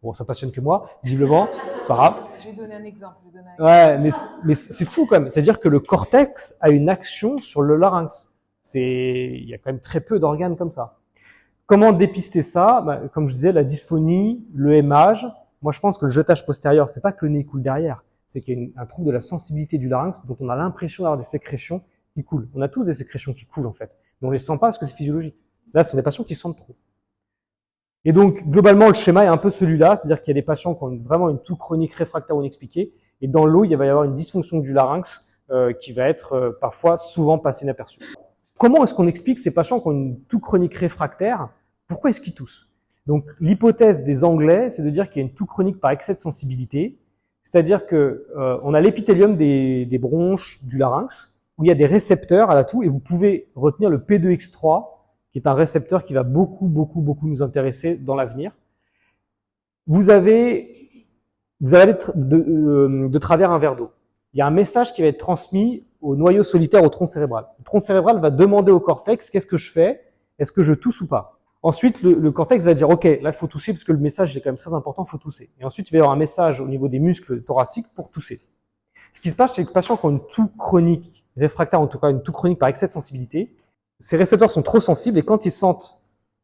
Bon, ça passionne que moi, visiblement, c'est pas grave. Je vais donner un exemple. Ouais, mais c'est fou quand même. C'est-à-dire que le cortex a une action sur le larynx. Il y a quand même très peu d'organes comme ça. Comment dépister ça? Comme je disais, la dysphonie, le hémage. Moi, je pense que le jetage postérieur, c'est pas que le nez coule derrière, c'est qu'il y a un trouble de la sensibilité du larynx dont on a l'impression d'avoir des sécrétions qui coulent. On a tous des sécrétions qui coulent en fait, mais on les sent pas parce que c'est physiologique. Là, ce sont des patients qui sentent trop. Et donc, globalement, le schéma est un peu celui-là, c'est-à-dire qu'il y a des patients qui ont vraiment une toux chronique réfractaire ou inexpliquée, et dans l'eau, il va y avoir une dysfonction du larynx qui va être parfois souvent passée inaperçue. Comment est-ce qu'on explique ces patients qui ont une toux chronique réfractaire? Pourquoi est-ce qu'ils toussent? Donc, l'hypothèse des Anglais, c'est de dire qu'il y a une toux chronique par excès de sensibilité, c'est-à-dire que on a l'épithélium des bronches du larynx, où il y a des récepteurs à la toux, et vous pouvez retenir le P2X3, qui est un récepteur qui va beaucoup nous intéresser dans l'avenir. Vous allez de travers un verre d'eau. Il y a un message qui va être transmis au noyau solitaire au tronc cérébral. Le tronc cérébral va demander au cortex, qu'est-ce que je fais? Est-ce que je tousse ou pas? Ensuite, le cortex va dire, OK, là, il faut tousser parce que le message est quand même très important, il faut tousser. Et ensuite, il va y avoir un message au niveau des muscles thoraciques pour tousser. Ce qui se passe, c'est que les patients qui ont une toux chronique réfractaire, en tout cas une toux chronique par excès de sensibilité, ces récepteurs sont trop sensibles et quand ils sentent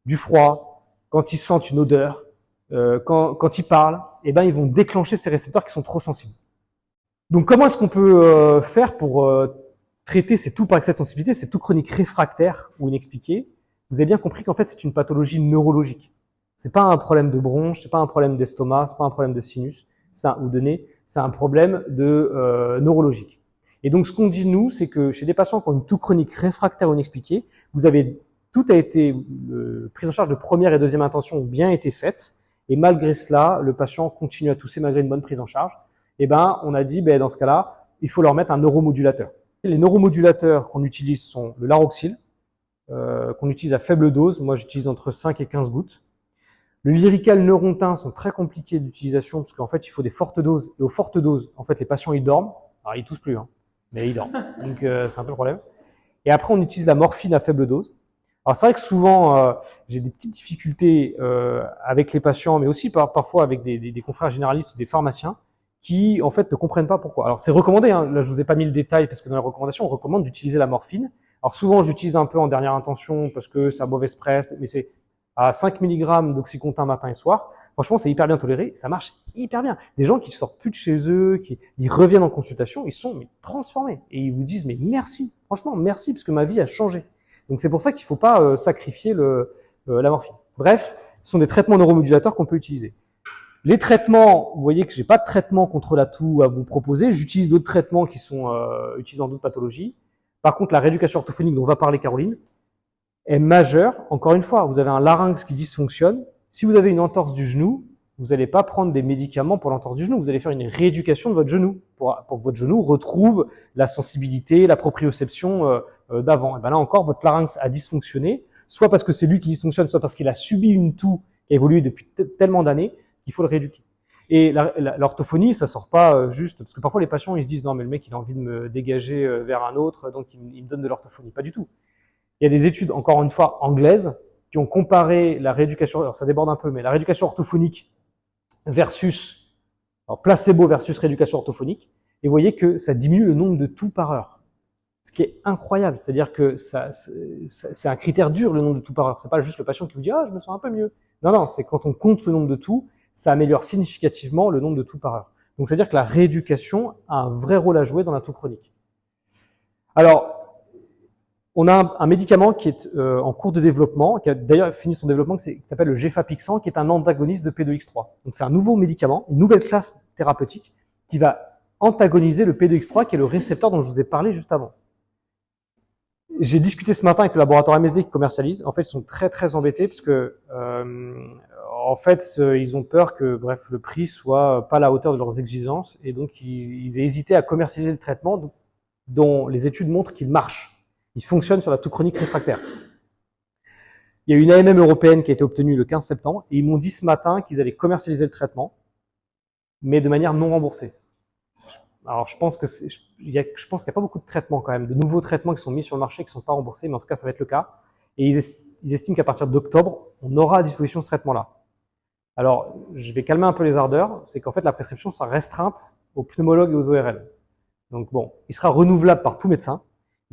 du froid, quand ils sentent une odeur, quand ils parlent, eh ben, ils vont déclencher ces récepteurs qui sont trop sensibles. Donc, comment est-ce qu'on peut faire pour traiter ces toux par excès de sensibilité, ces toux chroniques réfractaires ou inexpliquées? Vous avez bien compris qu'en fait, c'est une pathologie neurologique. C'est pas un problème de bronche, c'est pas un problème d'estomac, c'est pas un problème de sinus ou de nez, c'est un problème de neurologique. Et donc, ce qu'on dit nous, c'est que chez des patients qui ont une toux chronique réfractaire ou inexpliquée, tout a été prise en charge de première et deuxième intention ont bien été faites, et malgré cela, le patient continue à tousser malgré une bonne prise en charge. Et ben, on a dit, dans ce cas-là, il faut leur mettre un neuromodulateur. Les neuromodulateurs qu'on utilise sont le Laroxyl, qu'on utilise à faible dose. Moi, j'utilise entre 5 et 15 gouttes. Le Lyrical Neurontin sont très compliqués d'utilisation parce qu'en fait, il faut des fortes doses. Et aux fortes doses, en fait, les patients, ils dorment. Alors, ils toussent plus, mais ils dorment. Donc, c'est un peu le problème. Et après, on utilise la morphine à faible dose. Alors, c'est vrai que souvent, j'ai des petites difficultés avec les patients, mais aussi parfois avec des confrères généralistes ou des pharmaciens qui, en fait, ne comprennent pas pourquoi. Alors, c'est recommandé. Là, je vous ai pas mis le détail parce que dans les recommandations, on recommande d'utiliser la morphine Alors souvent, j'utilise un peu en dernière intention parce que c'est à mauvaise presse, mais c'est à 5 mg d'oxycontin matin et soir. Franchement, c'est hyper bien toléré, ça marche hyper bien. Des gens qui sortent plus de chez eux, ils reviennent en consultation, ils sont transformés et ils vous disent mais merci, franchement merci parce que ma vie a changé. Donc c'est pour ça qu'il faut pas sacrifier la morphine. Bref, ce sont des traitements neuromodulateurs qu'on peut utiliser. Les traitements, vous voyez que j'ai pas de traitement contre la toux à vous proposer. J'utilise d'autres traitements qui sont utilisés dans d'autres pathologies. Par contre, la rééducation orthophonique dont va parler Caroline est majeure. Encore une fois, vous avez un larynx qui dysfonctionne. Si vous avez une entorse du genou, vous n'allez pas prendre des médicaments pour l'entorse du genou. Vous allez faire une rééducation de votre genou pour que votre genou retrouve la sensibilité, la proprioception d'avant. Et ben là encore, votre larynx a dysfonctionné, soit parce que c'est lui qui dysfonctionne, soit parce qu'il a subi une toux qui a évolué depuis tellement d'années qu'il faut le rééduquer. Et l'orthophonie, ça sort pas juste, parce que parfois les patients ils se disent non mais le mec il a envie de me dégager vers un autre, donc il me donne de l'orthophonie. Pas du tout. Il y a des études, encore une fois, anglaises, qui ont comparé la rééducation, alors ça déborde un peu, mais la rééducation orthophonique versus, alors placebo versus rééducation orthophonique, et vous voyez que ça diminue le nombre de toux par heure. Ce qui est incroyable, c'est-à-dire que c'est un critère dur, le nombre de toux par heure. C'est pas juste le patient qui vous dit « Ah, je me sens un peu mieux ». Non, non, c'est quand on compte le nombre de toux, ça améliore significativement le nombre de toux par heure. Donc, c'est-à-dire que la rééducation a un vrai rôle à jouer dans la toux chronique. Alors, on a un médicament qui est en cours de développement, qui a d'ailleurs fini son développement, qui s'appelle le Gefapixant, qui est un antagoniste de P2X3. Donc c'est un nouveau médicament, une nouvelle classe thérapeutique qui va antagoniser le P2X3, qui est le récepteur dont je vous ai parlé juste avant. J'ai discuté ce matin avec le laboratoire MSD qui commercialise. En fait, ils sont très très embêtés parce que en fait, ils ont peur que, bref, le prix soit pas à la hauteur de leurs exigences, et donc ils aient hésité à commercialiser le traitement dont les études montrent qu'il marche. Il fonctionne sur la toux chronique réfractaire. Il y a une AMM européenne qui a été obtenue le 15 septembre et ils m'ont dit ce matin qu'ils allaient commercialiser le traitement, mais de manière non remboursée. Alors je pense qu'il n'y a pas beaucoup de traitements quand même, de nouveaux traitements qui sont mis sur le marché qui ne sont pas remboursés, mais en tout cas ça va être le cas. Et ils estiment qu'à partir d'octobre, on aura à disposition ce traitement-là. Alors je vais calmer un peu les ardeurs, c'est qu'en fait la prescription sera restreinte aux pneumologues et aux ORL. Donc bon, il sera renouvelable par tout médecin,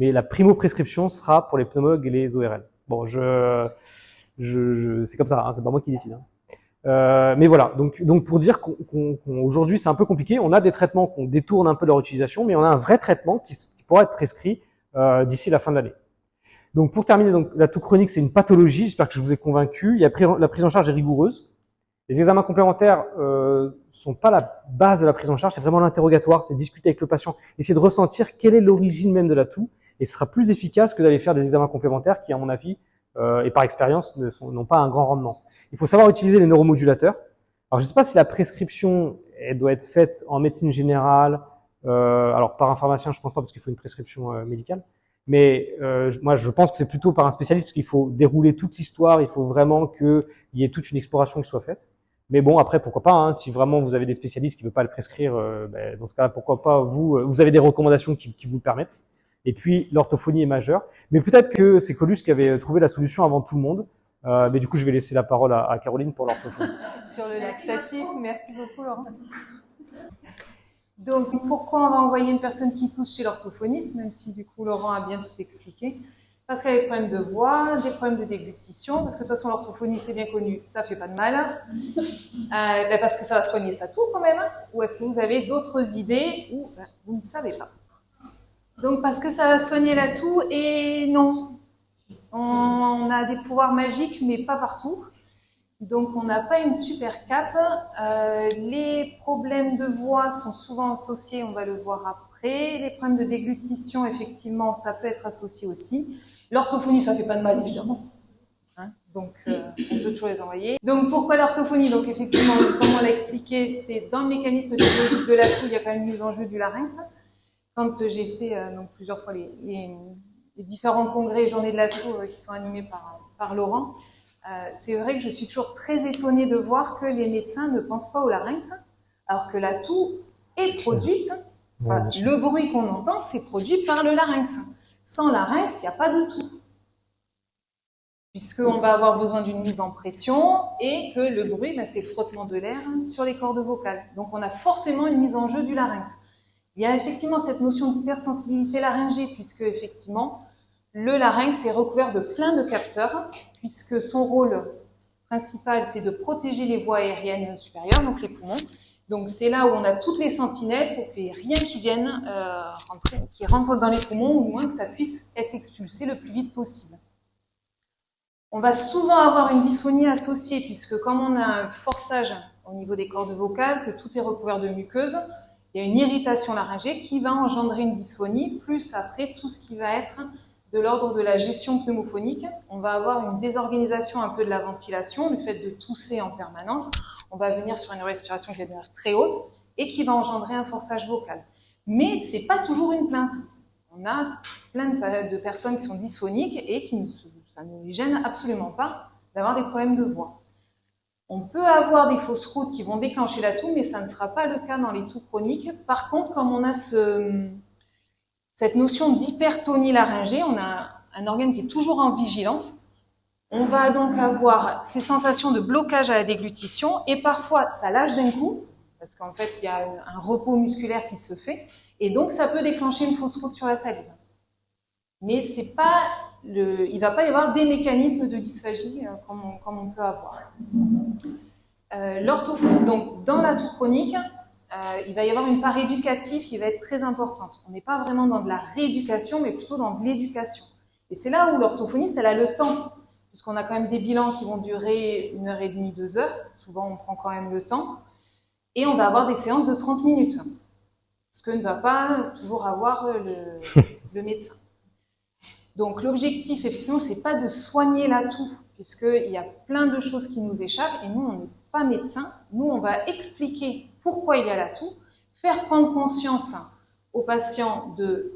mais la primo-prescription sera pour les pneumologues et les ORL. Bon, c'est comme ça, hein, c'est pas moi qui décide. Hein. Mais voilà, donc pour dire qu'aujourd'hui c'est un peu compliqué, on a des traitements qu'on détourne un peu leur utilisation, mais on a un vrai traitement qui pourra être prescrit d'ici la fin de l'année. Donc pour terminer, donc, la toux chronique c'est une pathologie, j'espère que je vous ai convaincu, la prise en charge est rigoureuse. Les examens complémentaires sont pas la base de la prise en charge, c'est vraiment l'interrogatoire, c'est discuter avec le patient, essayer de ressentir quelle est l'origine même de la toux, et ce sera plus efficace que d'aller faire des examens complémentaires qui, à mon avis, et par expérience, n'ont pas un grand rendement. Il faut savoir utiliser les neuromodulateurs. Alors, je ne sais pas si la prescription elle doit être faite en médecine générale, alors par un pharmacien, je pense pas parce qu'il faut une prescription médicale, mais moi, je pense que c'est plutôt par un spécialiste parce qu'il faut dérouler toute l'histoire, il faut vraiment qu'il y ait toute une exploration qui soit faite. Mais bon, après, pourquoi pas, hein, si vraiment vous avez des spécialistes qui ne veulent pas le prescrire, dans ce cas-là, pourquoi pas, vous avez des recommandations qui vous le permettent. Et puis, l'orthophonie est majeure. Mais peut-être que c'est Colus qui avait trouvé la solution avant tout le monde. Mais du coup, je vais laisser la parole à Caroline pour l'orthophonie. Sur le laxatif, merci beaucoup, Laurent. Donc, pourquoi on va envoyer une personne qui tousse chez l'orthophoniste, même si du coup, Laurent a bien tout expliqué? Parce qu'elle a des problèmes de voix, des problèmes de déglutition, parce que de toute façon, l'orthophonie, c'est bien connu, ça fait pas de mal. Parce que ça va soigner sa toux quand même. Ou est-ce que vous avez d'autres idées ou vous ne savez pas? Donc, parce que ça va soigner la toux, et non. On a des pouvoirs magiques, mais pas partout. Donc, on n'a pas une super cape. Les problèmes de voix sont souvent associés, on va le voir après. Les problèmes de déglutition, effectivement, ça peut être associé aussi. L'orthophonie, ça fait pas de mal, évidemment. Hein, donc, on peut toujours les envoyer. Donc, pourquoi l'orthophonie? Donc, effectivement, comme on l'a expliqué, c'est dans le mécanisme physiologique de la toux, il y a quand même une mise en jeu du larynx. Quand j'ai fait donc plusieurs fois les différents congrès et journées de la toux qui sont animés par Laurent, c'est vrai que je suis toujours très étonnée de voir que les médecins ne pensent pas au larynx, alors que la toux est produite, le bruit qu'on entend, c'est produit par le larynx. Sans larynx, il n'y a pas de toux. Puisqu'on va avoir besoin d'une mise en pression et que le bruit, c'est le frottement de l'air sur les cordes vocales. Donc on a forcément une mise en jeu du larynx. Il y a effectivement cette notion d'hypersensibilité laryngée, puisque effectivement, le larynx est recouvert de plein de capteurs, puisque son rôle principal, c'est de protéger les voies aériennes supérieures, donc les poumons. Donc c'est là où on a toutes les sentinelles pour qu'il n'y ait rien qui vienne qui rentre dans les poumons, ou au moins que ça puisse être expulsé le plus vite possible. On va souvent avoir une dysphonie associée, puisque comme on a un forçage au niveau des cordes vocales, que tout est recouvert de muqueuse, il y a une irritation laryngée qui va engendrer une dysphonie, plus après tout ce qui va être de l'ordre de la gestion pneumophonique. On va avoir une désorganisation un peu de la ventilation, le fait de tousser en permanence. On va venir sur une respiration qui va devenir très haute et qui va engendrer un forçage vocal. Mais c'est pas toujours une plainte. On a plein de personnes qui sont dysphoniques et ça ne les gêne absolument pas d'avoir des problèmes de voix. On peut avoir des fausses routes qui vont déclencher la toux, mais ça ne sera pas le cas dans les toux chroniques. Par contre, comme on a cette notion d'hypertonie laryngée, on a un organe qui est toujours en vigilance. On va donc avoir ces sensations de blocage à la déglutition et parfois ça lâche d'un coup, parce qu'en fait il y a un repos musculaire qui se fait et donc ça peut déclencher une fausse route sur la salive. Mais c'est pas il ne va pas y avoir des mécanismes de dysphagie comme on peut avoir. L'orthophonie, donc dans la toux chronique, il va y avoir une part éducative qui va être très importante. On n'est pas vraiment dans de la rééducation, mais plutôt dans de l'éducation. Et c'est là où l'orthophoniste, elle a le temps, puisqu'on a quand même des bilans qui vont durer 1h30, 2 heures. Souvent, on prend quand même le temps. Et on va avoir des séances de 30 minutes, ce que ne va pas toujours avoir le médecin. Donc, l'objectif, effectivement, c'est pas de soigner la toux, puisqu'il y a plein de choses qui nous échappent, et nous, on n'est pas médecin. Nous, on va expliquer pourquoi il y a la toux, faire prendre conscience au patient de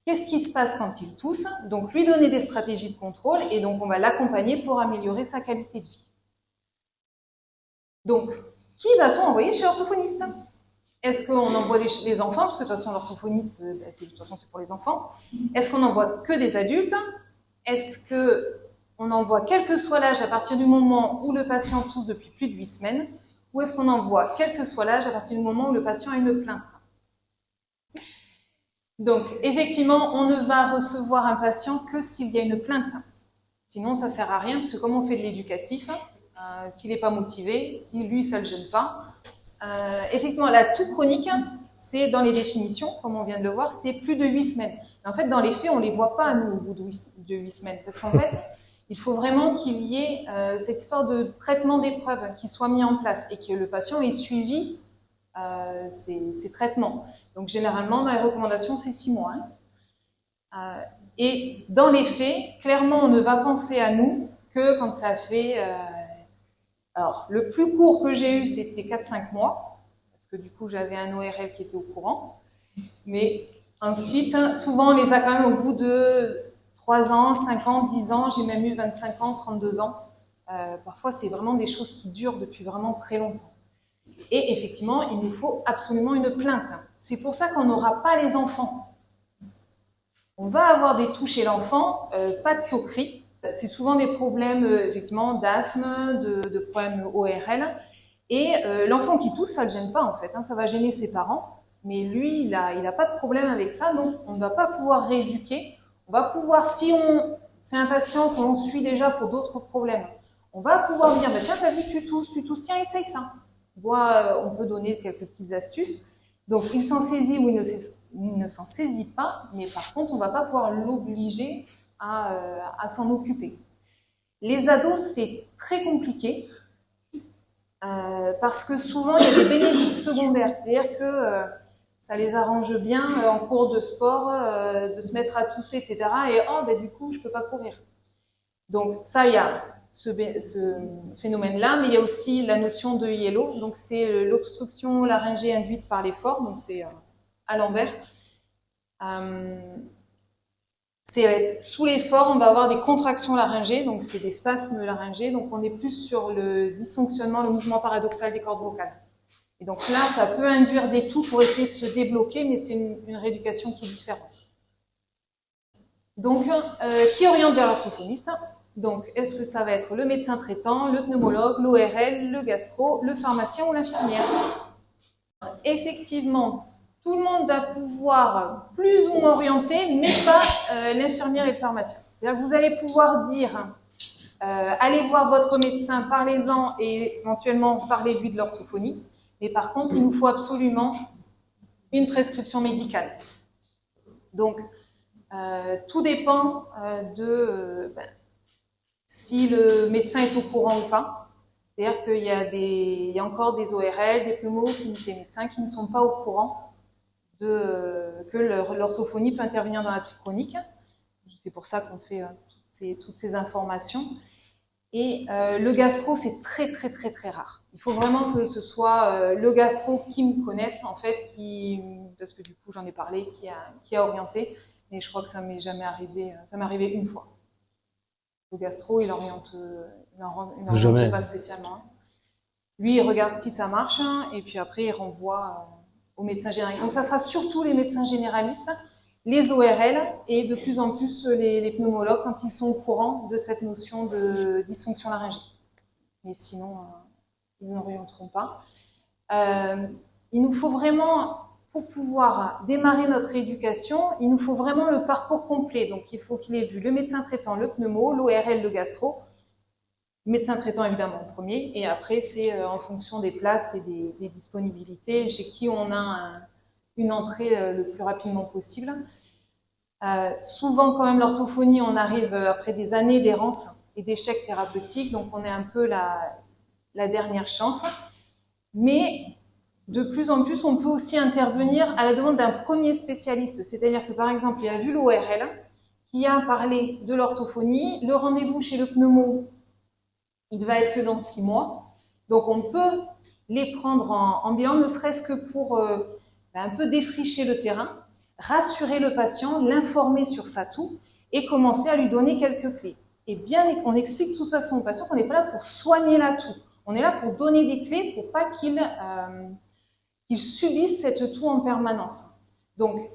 qu'est-ce qui se passe quand il tousse, donc lui donner des stratégies de contrôle, et donc on va l'accompagner pour améliorer sa qualité de vie. Donc, qui va-t-on envoyer chez l'orthophoniste? Est-ce qu'on envoie les enfants, parce que de toute façon l'orthophoniste, de toute façon c'est pour les enfants. Est-ce qu'on envoie que des adultes? Est-ce qu'on envoie quel que soit l'âge à partir du moment où le patient tousse depuis plus de 8 semaines? Ou est-ce qu'on envoie quel que soit l'âge à partir du moment où le patient a une plainte? Donc, effectivement, on ne va recevoir un patient que s'il y a une plainte. Sinon, ça sert à rien, parce que comme on fait de l'éducatif, s'il n'est pas motivé, si lui, ça ne le gêne pas. Effectivement, la toux chronique, c'est dans les définitions, comme on vient de le voir, c'est plus de 8 semaines. Mais en fait, dans les faits, on ne les voit pas, nous, au bout de 8 semaines. Parce qu'en fait, il faut vraiment qu'il y ait cette histoire de traitement d'épreuves qui soit mis en place et que le patient ait suivi ces traitements. Donc, généralement, dans les recommandations, c'est 6 mois. Et dans les faits, clairement, on ne va penser à nous que quand ça fait... alors, le plus court que j'ai eu, c'était 4-5 mois, parce que du coup, j'avais un ORL qui était au courant. Mais ensuite, souvent, on les a quand même au bout de 3 ans, 5 ans, 10 ans. J'ai même eu 25 ans, 32 ans. Parfois, c'est vraiment des choses qui durent depuis vraiment très longtemps. Et effectivement, il nous faut absolument une plainte. C'est pour ça qu'on n'aura pas les enfants. On va avoir des toux chez l'enfant, pas de toquerie. C'est souvent des problèmes effectivement d'asthme, de problèmes ORL. Et l'enfant qui tousse, ça ne le gêne pas en fait. Ça va gêner ses parents. Mais lui, il a pas de problème avec ça. Donc, on ne va pas pouvoir rééduquer. On va pouvoir, c'est un patient qu'on suit déjà pour d'autres problèmes, on va pouvoir lui dire, tiens, t'as vu, tu tousses, tiens, essaye ça. On peut donner quelques petites astuces. Donc, il s'en saisit ou il ne s'en saisit pas, mais par contre, on ne va pas pouvoir l'obliger à s'en occuper. Les ados, c'est très compliqué parce que souvent, il y a des bénéfices secondaires. C'est-à-dire que ça les arrange bien en cours de sport, de se mettre à tousser, etc. Et du coup, je ne peux pas courir. Donc, ça, il y a ce phénomène-là, mais il y a aussi la notion de ILO, donc c'est l'obstruction laryngée induite par l'effort, donc c'est à l'envers. Sous l'effort, on va avoir des contractions laryngées, donc c'est des spasmes laryngés, donc on est plus sur le dysfonctionnement, le mouvement paradoxal des cordes vocales. Et donc là, ça peut induire des toux pour essayer de se débloquer, mais c'est une rééducation qui est différente. Donc, qui oriente vers l'orthophoniste? Donc, est-ce que ça va être le médecin traitant, le pneumologue, l'ORL, le gastro, le pharmacien ou l'infirmière? Effectivement, tout le monde va pouvoir plus ou moins orienter, mais pas l'infirmière et le pharmacien. C'est-à-dire que vous allez pouvoir dire, allez voir votre médecin, parlez-en et éventuellement parlez-lui de l'orthophonie. Mais par contre, il nous faut absolument une prescription médicale. Donc, tout dépend de si le médecin est au courant ou pas. C'est-à-dire qu'il y a encore des ORL, des pneumos, des médecins qui ne sont pas au courant que l'orthophonie peut intervenir dans la toux chronique. C'est pour ça qu'on fait toutes ces informations. Et le gastro, c'est très, très, très, très rare. Il faut vraiment que ce soit le gastro qui me connaisse, en fait, parce que du coup, j'en ai parlé, qui a orienté. Mais je crois que ça m'est jamais arrivé. Ça m'est arrivé une fois. Le gastro, il oriente pas spécialement. Lui, il regarde si ça marche, et puis après, il renvoie au médecin généraliste. Donc, ça sera surtout les médecins généralistes, les ORL, et de plus en plus les pneumologues quand ils sont au courant de cette notion de dysfonction laryngée. Mais sinon, ils n'orienteront pas. Il nous faut vraiment, pour pouvoir démarrer notre éducation, il nous faut vraiment le parcours complet. Donc, il faut qu'il ait vu le médecin traitant, le pneumo, l'ORL, le gastro. Le médecin traitant, évidemment, en premier. Et après, c'est en fonction des places et des disponibilités, chez qui on a une entrée le plus rapidement possible. Souvent, quand même, l'orthophonie, on arrive après des années d'errance et d'échecs thérapeutiques. Donc, on est un peu la dernière chance. Mais de plus en plus, on peut aussi intervenir à la demande d'un premier spécialiste. C'est-à-dire que, par exemple, il a vu l'ORL qui a parlé de l'orthophonie. Le rendez-vous chez le pneumo, il va être que dans 6 mois. Donc, on peut les prendre en bilan, ne serait-ce que pour un peu défricher le terrain, rassurer le patient, l'informer sur sa toux et commencer à lui donner quelques clés. Et bien, on explique de toute façon au patient qu'on n'est pas là pour soigner la toux. On est là pour donner des clés pour pas qu'il subisse cette toux en permanence. Donc,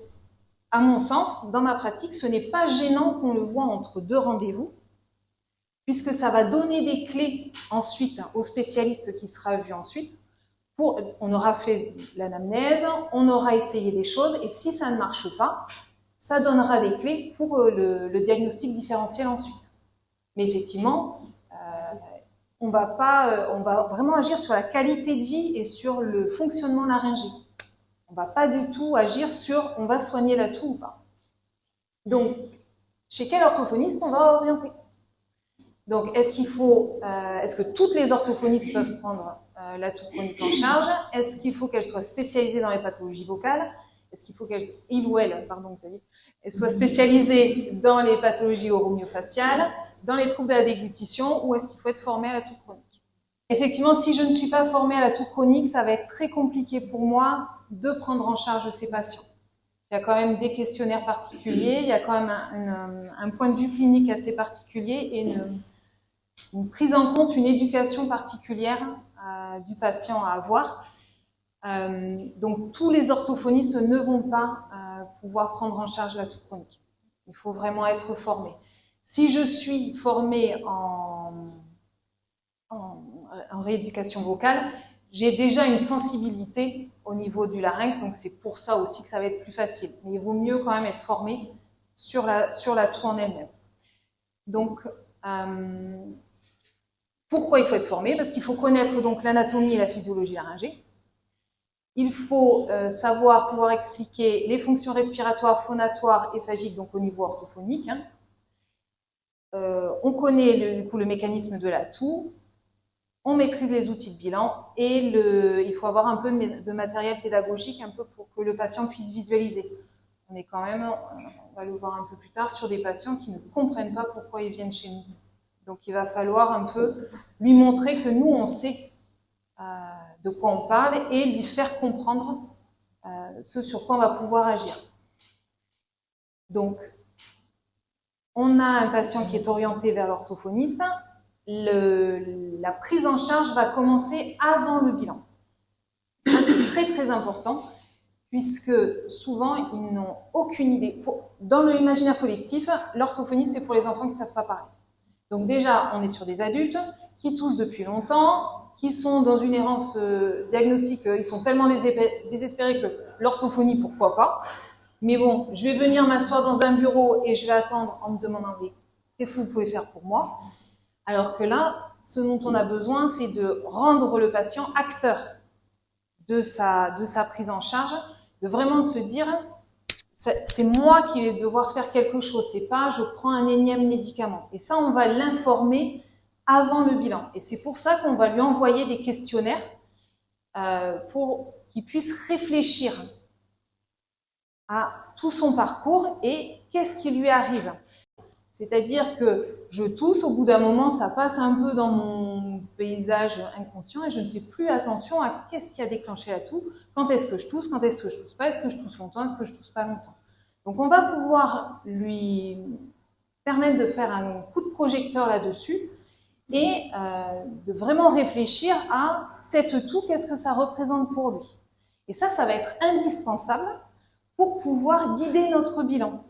à mon sens, dans ma pratique, ce n'est pas gênant qu'on le voit entre 2 rendez-vous, puisque ça va donner des clés ensuite au spécialiste qui sera vu ensuite. On aura fait l'anamnèse, on aura essayé des choses, et si ça ne marche pas, ça donnera des clés pour le diagnostic différentiel ensuite. Mais effectivement, on va vraiment agir sur la qualité de vie et sur le fonctionnement laryngé. On va pas du tout agir sur on va soigner la toux ou pas. Donc, chez quel orthophoniste on va orienter? Donc, est-ce que toutes les orthophonistes peuvent prendre la toux chronique en charge? Est-ce qu'il faut qu'elles soient spécialisées dans les pathologies vocales? Est-ce qu'il faut qu'elles soient spécialisées dans les pathologies oromyofaciales, dans les troubles de la déglutition, ou est-ce qu'il faut être formé à la toux chronique? Effectivement, si je ne suis pas formée à la toux chronique, ça va être très compliqué pour moi de prendre en charge ces patients. Il y a quand même des questionnaires particuliers, il y a quand même un point de vue clinique assez particulier et une prise en compte, une éducation particulière du patient à avoir. Donc, tous les orthophonistes ne vont pas pouvoir prendre en charge la toux chronique. Il faut vraiment être formé. Si je suis formée en rééducation vocale, j'ai déjà une sensibilité au niveau du larynx, donc c'est pour ça aussi que ça va être plus facile. Mais il vaut mieux quand même être formé sur la toux en elle-même. Donc, pourquoi il faut être formé? Parce qu'il faut connaître donc l'anatomie et la physiologie laryngée. Il faut pouvoir expliquer les fonctions respiratoires, phonatoires et phagiques, donc au niveau orthophonique. On connaît le mécanisme de la toux. On maîtrise les outils de bilan et il faut avoir un peu de matériel pédagogique un peu pour que le patient puisse visualiser. On est quand même, on va le voir un peu plus tard, sur des patients qui ne comprennent pas pourquoi ils viennent chez nous. Donc il va falloir un peu lui montrer que nous on sait de quoi on parle et lui faire comprendre ce sur quoi on va pouvoir agir. Donc on a un patient qui est orienté vers l'orthophoniste. La prise en charge va commencer avant le bilan. Ça, c'est très très important, puisque souvent, ils n'ont aucune idée. Dans l'imaginaire collectif, l'orthophonie, c'est pour les enfants qui ne savent pas parler. Donc déjà, on est sur des adultes qui toussent depuis longtemps, qui sont dans une errance diagnostique, ils sont tellement désespérés que l'orthophonie, pourquoi pas. Mais bon, je vais venir m'asseoir dans un bureau et je vais attendre en me demandant mais qu'est-ce que vous pouvez faire pour moi? Alors que là, ce dont on a besoin, c'est de rendre le patient acteur de sa prise en charge, de vraiment se dire c'est moi qui vais devoir faire quelque chose, c'est pas je prends un énième médicament. Et ça, on va l'informer avant le bilan. Et c'est pour ça qu'on va lui envoyer des questionnaires pour qu'il puisse réfléchir à tout son parcours et qu'est-ce qui lui arrive. C'est-à-dire que je tousse, au bout d'un moment, ça passe un peu dans mon paysage inconscient et je ne fais plus attention à qu'est-ce qui a déclenché la toux, quand est-ce que je tousse, quand est-ce que je tousse pas, est-ce que je tousse longtemps, est-ce que je tousse pas longtemps. Donc on va pouvoir lui permettre de faire un coup de projecteur là-dessus et de vraiment réfléchir à cette toux, qu'est-ce que ça représente pour lui. Et ça va être indispensable pour pouvoir guider notre bilan.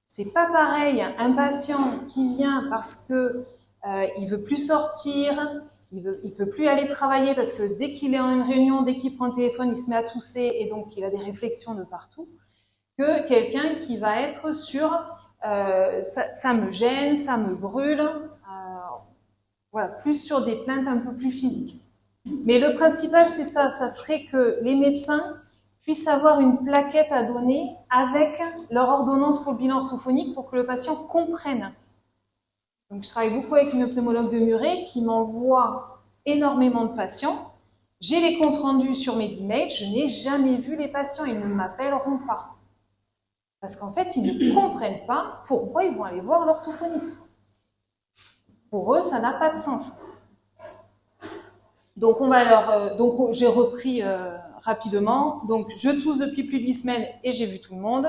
C'est pas pareil un patient qui vient parce que il veut plus sortir, il peut plus aller travailler parce que dès qu'il est en une réunion, dès qu'il prend le téléphone, il se met à tousser et donc il a des réflexions de partout, que quelqu'un qui va être sur ça me gêne, ça me brûle, voilà, plus sur des plaintes un peu plus physiques. Mais le principal, c'est ça serait que les médecins puissent avoir une plaquette à donner avec leur ordonnance pour le bilan orthophonique pour que le patient comprenne. Donc, je travaille beaucoup avec une pneumologue de Muret qui m'envoie énormément de patients. J'ai les comptes rendus sur mes emails, je n'ai jamais vu les patients, ils ne m'appelleront pas. Parce qu'en fait, ils ne comprennent pas pourquoi ils vont aller voir l'orthophoniste. Pour eux, ça n'a pas de sens. Donc, donc j'ai repris rapidement. Donc, je tousse depuis plus de 8 semaines et j'ai vu tout le monde.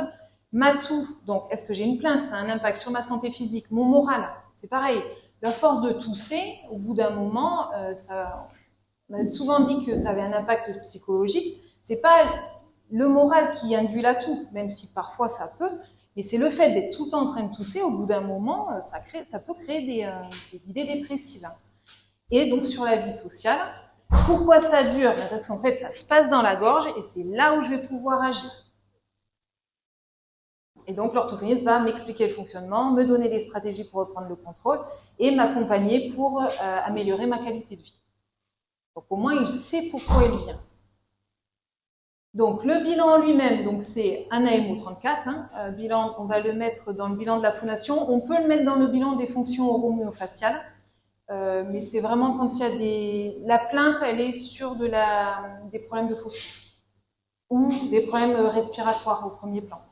Ma toux, donc, est-ce que j'ai une plainte? Ça a un impact sur ma santé physique, mon moral. C'est pareil. La force de tousser, au bout d'un moment, on a souvent dit que ça avait un impact psychologique. C'est pas le moral qui induit la toux, même si parfois ça peut, mais c'est le fait d'être tout le temps en train de tousser, au bout d'un moment, ça peut créer des idées dépressives. Et donc, sur la vie sociale, pourquoi ça dure? Parce qu'en fait, ça se passe dans la gorge et c'est là où je vais pouvoir agir. Et donc, l'orthophoniste va m'expliquer le fonctionnement, me donner des stratégies pour reprendre le contrôle et m'accompagner pour améliorer ma qualité de vie. Donc, au moins, il sait pourquoi il vient. Donc, le bilan en lui-même, donc c'est un AMO 34. Bilan, on va le mettre dans le bilan de la phonation. On peut le mettre dans le bilan des fonctions oro-myofaciales. Mais c'est vraiment quand il y a la plainte, elle est sur des problèmes de fausse couche ou des problèmes respiratoires au premier plan.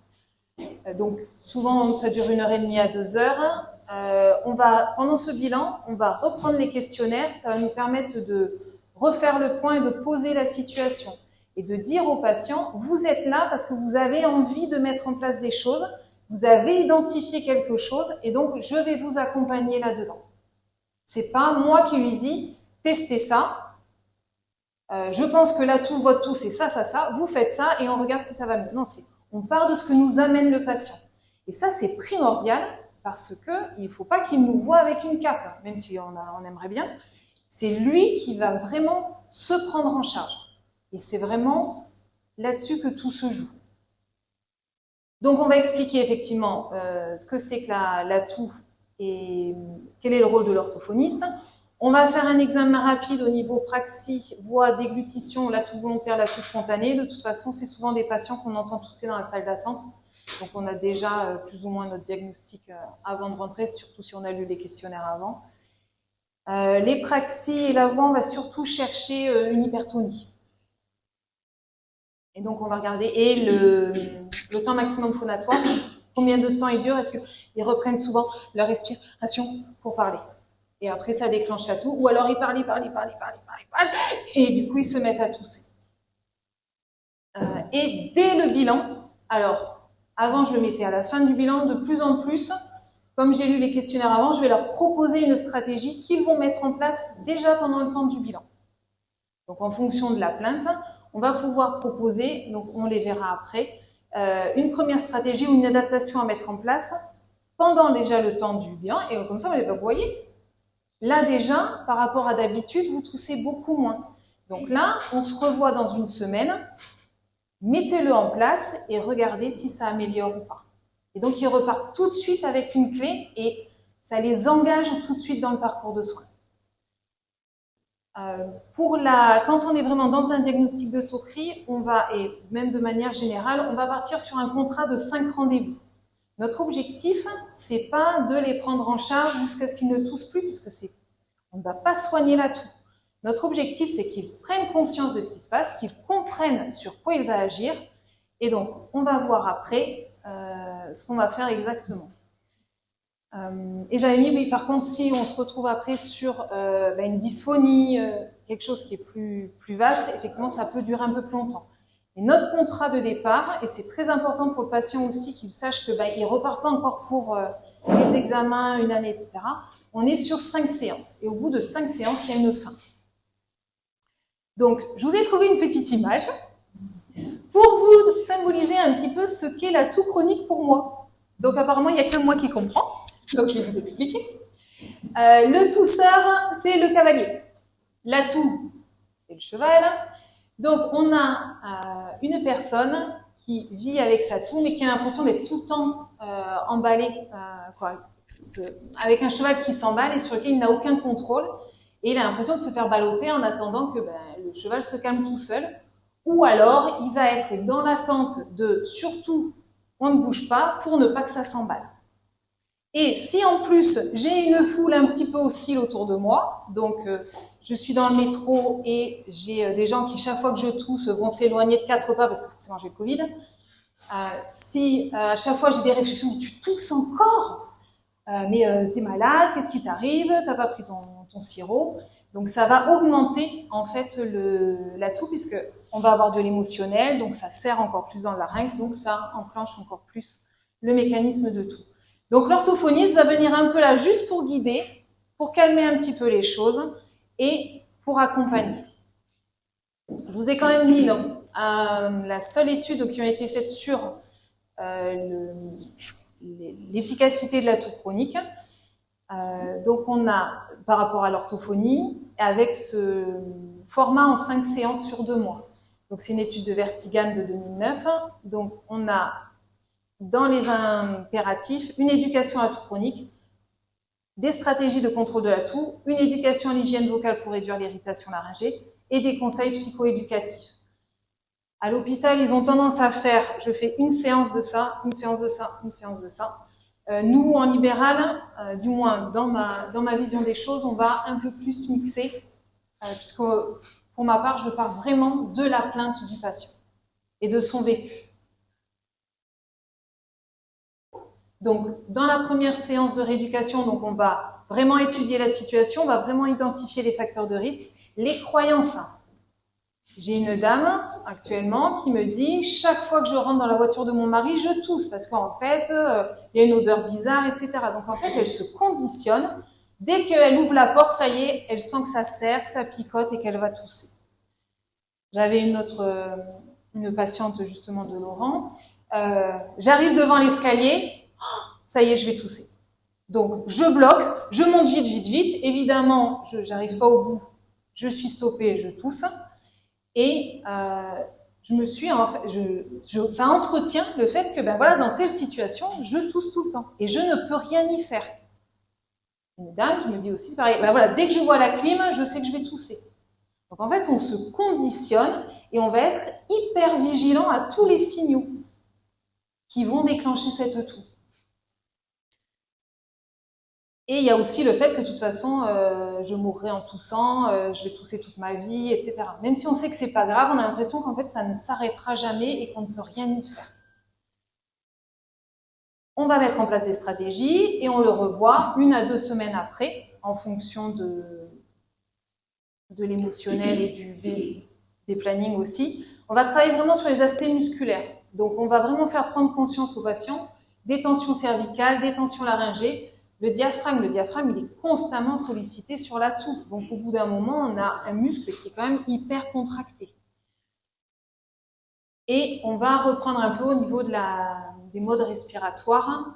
Donc souvent ça dure 1h30 à 2h. Pendant ce bilan, on va reprendre les questionnaires. Ça va nous permettre de refaire le point et de poser la situation et de dire au patient, vous êtes là parce que vous avez envie de mettre en place des choses, vous avez identifié quelque chose et donc je vais vous accompagner là-dedans. C'est pas moi qui lui dis testez ça. Je pense que là votre toux c'est ça, vous faites ça et on regarde si ça va mieux. Non, on part de ce que nous amène le patient. Et ça c'est primordial parce que il faut pas qu'il nous voie avec une cape, même si on aimerait bien. C'est lui qui va vraiment se prendre en charge. Et c'est vraiment là-dessus que tout se joue. Donc on va expliquer effectivement ce que c'est que la toux et quel est le rôle de l'orthophoniste. On va faire un examen rapide au niveau praxie, voix, déglutition, la toux volontaire, la toux spontanée. De toute façon, c'est souvent des patients qu'on entend tousser dans la salle d'attente. Donc on a déjà plus ou moins notre diagnostic avant de rentrer, surtout si on a lu les questionnaires avant. Les praxies et la voix, on va surtout chercher une hypertonie. Et donc on va regarder le temps maximum phonatoire. Combien de temps il dure? Est-ce qu'ils reprennent souvent leur respiration pour parler? Et après, ça déclenche la toux. Ou alors, ils parlent. Et du coup, ils se mettent à tousser. Et dès le bilan, alors, avant, je le mettais à la fin du bilan, de plus en plus, comme j'ai lu les questionnaires avant, je vais leur proposer une stratégie qu'ils vont mettre en place déjà pendant le temps du bilan. Donc, en fonction de la plainte, on va pouvoir proposer, donc on les verra après, une première stratégie ou une adaptation à mettre en place pendant déjà le temps du bilan. Et comme ça, vous voyez, là déjà, par rapport à d'habitude, vous toussez beaucoup moins. Donc là, on se revoit dans une semaine mettez-le en place et regardez si ça améliore ou pas. Et donc, ils repartent tout de suite avec une clé et ça les engage tout de suite dans le parcours de soins. Quand on est vraiment dans un diagnostic de toquerie, on va, et même de manière générale, on va partir sur un contrat de 5 rendez-vous. Notre objectif, c'est pas de les prendre en charge jusqu'à ce qu'ils ne toussent plus, puisque on ne va pas soigner la toux. Notre objectif, c'est qu'ils prennent conscience de ce qui se passe, qu'ils comprennent sur quoi il va agir, et donc on va voir après ce qu'on va faire exactement. Et j'avais mis, oui, par contre, si on se retrouve après sur une dysphonie, quelque chose qui est plus vaste, effectivement, ça peut durer un peu plus longtemps. Et notre contrat de départ, et c'est très important pour le patient aussi qu'il sache que il repart pas encore pour les examens, une année, etc. On est sur 5 séances. Et au bout de 5 séances, il y a une fin. Donc, je vous ai trouvé une petite image pour vous symboliser un petit peu ce qu'est la toux chronique pour moi. Donc, apparemment, il n'y a que moi qui comprends. Donc, je vais vous expliquer. Le tousseur, c'est le cavalier. La toux, c'est le cheval. Donc, on a une personne qui vit avec sa toux, mais qui a l'impression d'être tout le temps emballée, avec un cheval qui s'emballe et sur lequel il n'a aucun contrôle. Et il a l'impression de se faire balloter en attendant que le cheval se calme tout seul. Ou alors, il va être dans l'attente de surtout, on ne bouge pas pour ne pas que ça s'emballe. Et si en plus, j'ai une foule un petit peu hostile autour de moi, donc je suis dans le métro et j'ai des gens qui, chaque fois que je tousse, vont s'éloigner de 4 pas parce que forcément j'ai le Covid. Si à chaque fois j'ai des réflexions, mais tu tousses encore, mais t'es malade, qu'est-ce qui t'arrive, t'as pas pris ton sirop. Donc ça va augmenter en fait la toux puisque on va avoir de l'émotionnel, donc ça serre encore plus dans le larynx, donc ça enclenche encore plus le mécanisme de toux. Donc l'orthophoniste va venir un peu là juste pour guider, pour calmer un petit peu les choses et pour accompagner. Je vous ai quand même mis la seule étude qui a été faite sur l'efficacité de la toux chronique. Donc on a, par rapport à l'orthophonie, avec ce format en 5 séances sur 2 mois. Donc c'est une étude de Vertigan de 2009. Donc on a dans les impératifs une éducation à la toux chronique, des stratégies de contrôle de la toux, une éducation à l'hygiène vocale pour réduire l'irritation laryngée et des conseils psychoéducatifs. À l'hôpital, ils ont tendance à faire, je fais une séance de ça, une séance de ça, une séance de ça. Nous, en libéral, du moins dans ma vision des choses, on va un peu plus mixer, puisque pour ma part, je pars vraiment de la plainte du patient et de son vécu. Donc, dans la première séance de rééducation, donc on va vraiment étudier la situation, on va vraiment identifier les facteurs de risque, les croyances. J'ai une dame actuellement qui me dit chaque fois que je rentre dans la voiture de mon mari, je tousse parce qu'en fait, il y a une odeur bizarre, etc. Donc en fait, elle se conditionne. Dès qu'elle ouvre la porte, ça y est, elle sent que ça serre, que ça picote et qu'elle va tousser. J'avais une patiente justement de Laurent. J'arrive devant l'escalier, ça y est, je vais tousser. Donc je bloque, je monte vite, vite, vite. Évidemment, je n'arrive pas au bout. Je suis stoppée, je tousse. Et je me suis, en fait, ça entretient le fait que, voilà, dans telle situation, je tousse tout le temps et je ne peux rien y faire. Une dame qui me dit aussi, c'est pareil, voilà, dès que je vois la clim, je sais que je vais tousser. Donc en fait, on se conditionne et on va être hyper vigilant à tous les signaux qui vont déclencher cette toux. Et il y a aussi le fait que de toute façon, je mourrai en toussant, je vais tousser toute ma vie, etc. Même si on sait que c'est pas grave, on a l'impression qu'en fait, ça ne s'arrêtera jamais et qu'on ne peut rien y faire. On va mettre en place des stratégies et on le revoit 1 à 2 semaines après, en fonction de l'émotionnel et des plannings aussi. On va travailler vraiment sur les aspects musculaires. Donc, on va vraiment faire prendre conscience aux patients des tensions cervicales, des tensions laryngées. Le diaphragme, il est constamment sollicité sur la toux. Donc, au bout d'un moment, on a un muscle qui est quand même hyper contracté. Et on va reprendre un peu au niveau des modes respiratoires,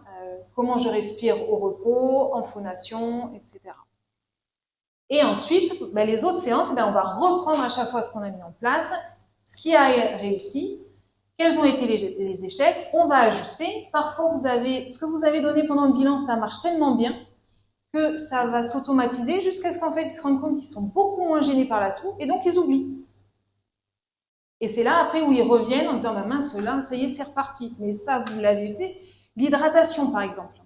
comment je respire au repos, en phonation, etc. Et ensuite, les autres séances, on va reprendre à chaque fois ce qu'on a mis en place, ce qui a réussi, Quels ont été les échecs? On va ajuster. Parfois, ce que vous avez donné pendant le bilan, ça marche tellement bien que ça va s'automatiser jusqu'à ce qu'en fait, ils se rendent compte qu'ils sont beaucoup moins gênés par la toux et donc ils oublient. Et c'est là, après, où ils reviennent en disant, bah mince, là, ça y est, c'est reparti. Mais ça, vous l'avez dit. L'hydratation, par exemple.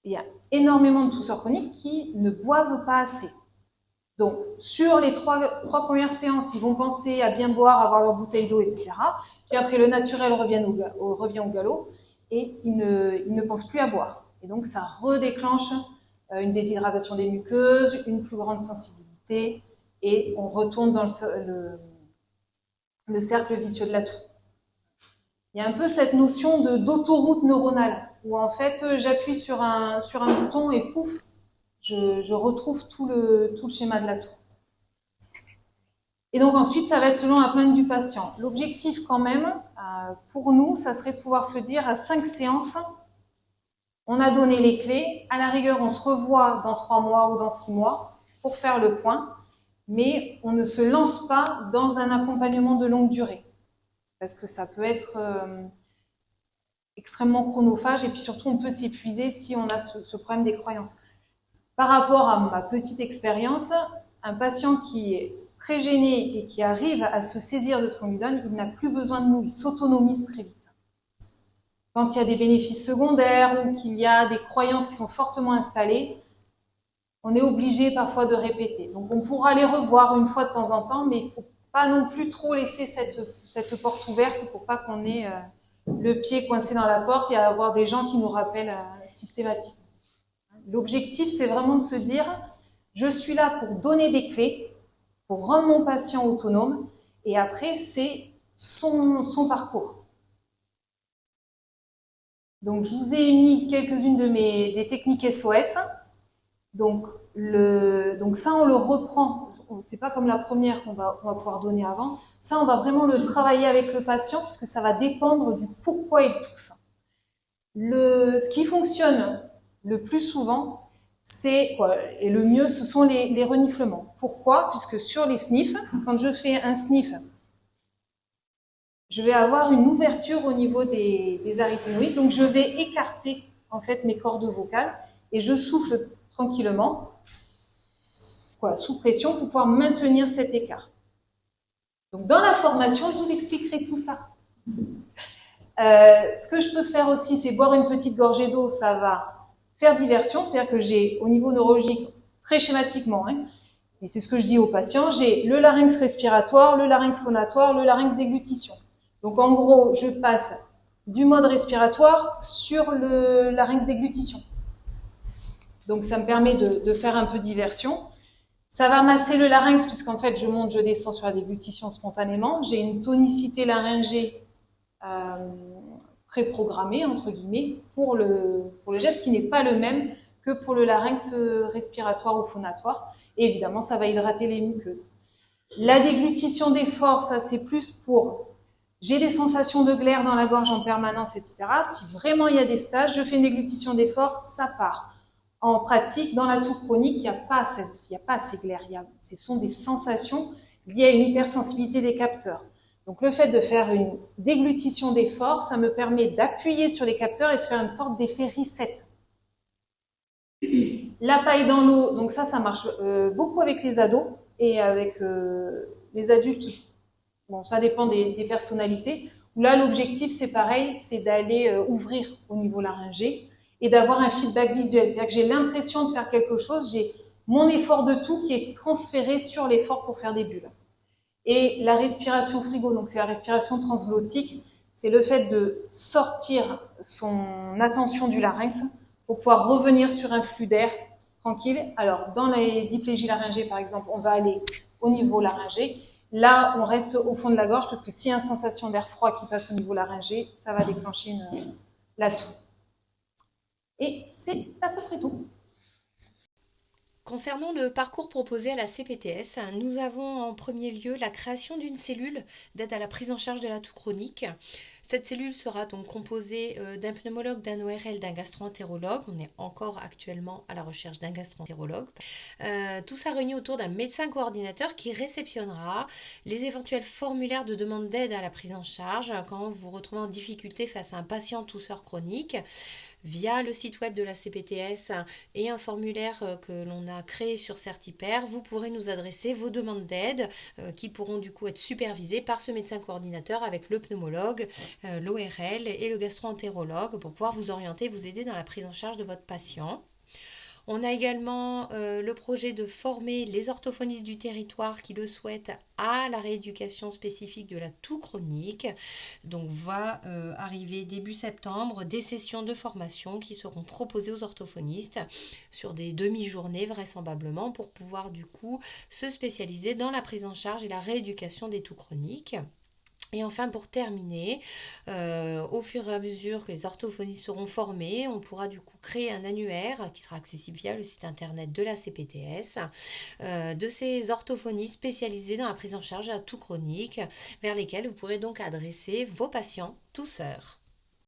Il y a énormément de tousseurs chroniques qui ne boivent pas assez. Donc, sur les trois premières séances, ils vont penser à bien boire, avoir leur bouteille d'eau, etc. Puis après, le naturel revient au galop et ils ne pensent plus à boire. Et donc, ça redéclenche une déshydratation des muqueuses, une plus grande sensibilité et on retourne dans le cercle vicieux de la toux. Il y a un peu cette notion d'autoroute neuronale où en fait, j'appuie sur un bouton et pouf, je retrouve tout le schéma de la toux. Et donc ensuite, ça va être selon la plainte du patient. L'objectif quand même, pour nous, ça serait de pouvoir se dire à 5 séances, on a donné les clés, à la rigueur, on se revoit dans 3 mois ou dans 6 mois pour faire le point, mais on ne se lance pas dans un accompagnement de longue durée, parce que ça peut être extrêmement chronophage et puis surtout on peut s'épuiser si on a ce problème des croyances. Par rapport à ma petite expérience, un patient qui est très gêné et qui arrive à se saisir de ce qu'on lui donne, il n'a plus besoin de nous, il s'autonomise très vite. Quand il y a des bénéfices secondaires ou qu'il y a des croyances qui sont fortement installées, on est obligé parfois de répéter. Donc on pourra les revoir une fois de temps en temps, mais il ne faut pas non plus trop laisser cette porte ouverte pour pas qu'on ait le pied coincé dans la porte et avoir des gens qui nous rappellent systématiquement. L'objectif, c'est vraiment de se dire, je suis là pour donner des clés, pour rendre mon patient autonome, et après, c'est son parcours. Donc, je vous ai mis quelques-unes des techniques SOS. Donc ça, on le reprend. C'est pas comme la première qu'on va pouvoir donner avant. Ça, on va vraiment le travailler avec le patient, puisque ça va dépendre du pourquoi il tousse. Ce qui fonctionne le plus souvent, et le mieux, ce sont les reniflements. Pourquoi? Puisque sur les sniffs, quand je fais un sniff, je vais avoir une ouverture au niveau des arythénoïdes, donc je vais écarter en fait mes cordes vocales et je souffle tranquillement, sous pression pour pouvoir maintenir cet écart. Donc dans la formation, je vous expliquerai tout ça. Ce que je peux faire aussi, c'est boire une petite gorgée d'eau, ça va faire diversion, c'est-à-dire que j'ai, au niveau neurologique, très schématiquement, et c'est ce que je dis aux patients, j'ai le larynx respiratoire, le larynx phonatoire, le larynx déglutition. Donc en gros, je passe du mode respiratoire sur le larynx déglutition. Donc ça me permet de faire un peu diversion. Ça va masser le larynx puisqu'en fait je monte, je descends sur la déglutition spontanément. J'ai une tonicité laryngée préprogrammée entre guillemets pour le geste qui n'est pas le même que pour le larynx respiratoire ou phonatoire. Et évidemment, ça va hydrater les muqueuses. La déglutition d'effort, ça c'est plus pour j'ai des sensations de glaire dans la gorge en permanence, etc. Si vraiment il y a des stages, je fais une déglutition d'effort, ça part. En pratique, dans la toux chronique, il n'y a pas ces glaires. Ce sont des sensations liées à une hypersensibilité des capteurs. Donc le fait de faire une déglutition d'effort, ça me permet d'appuyer sur les capteurs et de faire une sorte d'effet reset. La paille dans l'eau, donc ça marche beaucoup avec les ados et avec les adultes. Bon, ça dépend des personnalités. Là, l'objectif, c'est pareil, c'est d'aller ouvrir au niveau laryngé et d'avoir un feedback visuel. C'est-à-dire que j'ai l'impression de faire quelque chose, j'ai mon effort de toux qui est transféré sur l'effort pour faire des bulles. Et la respiration frigo, donc c'est la respiration transglottique, c'est le fait de sortir son attention du larynx pour pouvoir revenir sur un flux d'air tranquille. Alors, dans les diplégies laryngées, par exemple, on va aller au niveau laryngé. Là, on reste au fond de la gorge parce que s'il y a une sensation d'air froid qui passe au niveau laryngé, ça va déclencher la toux. Et c'est à peu près tout. Concernant le parcours proposé à la CPTS, nous avons en premier lieu la création d'une cellule d'aide à la prise en charge de la toux chronique. Cette cellule sera donc composée d'un pneumologue, d'un ORL, d'un gastro-entérologue. On est encore actuellement à la recherche d'un gastro-entérologue. Tout ça réuni autour d'un médecin coordinateur qui réceptionnera les éventuels formulaires de demande d'aide à la prise en charge quand vous vous retrouvez en difficulté face à un patient tousseur chronique. Via le site web de la CPTS et un formulaire que l'on a créé sur Certipair, vous pourrez nous adresser vos demandes d'aide qui pourront du coup être supervisées par ce médecin coordinateur avec le pneumologue, l'ORL et le gastro-entérologue pour pouvoir vous orienter, vous aider dans la prise en charge de votre patient. On a également le projet de former les orthophonistes du territoire qui le souhaitent à la rééducation spécifique de la toux chronique. Donc va arriver début septembre des sessions de formation qui seront proposées aux orthophonistes sur des demi-journées vraisemblablement pour pouvoir du coup se spécialiser dans la prise en charge et la rééducation des toux chroniques. Et enfin, pour terminer, au fur et à mesure que les orthophonistes seront formés, on pourra du coup créer un annuaire qui sera accessible via le site internet de la CPTS, de ces orthophonistes spécialisés dans la prise en charge de la toux chronique, vers lesquels vous pourrez donc adresser vos patients tousseurs.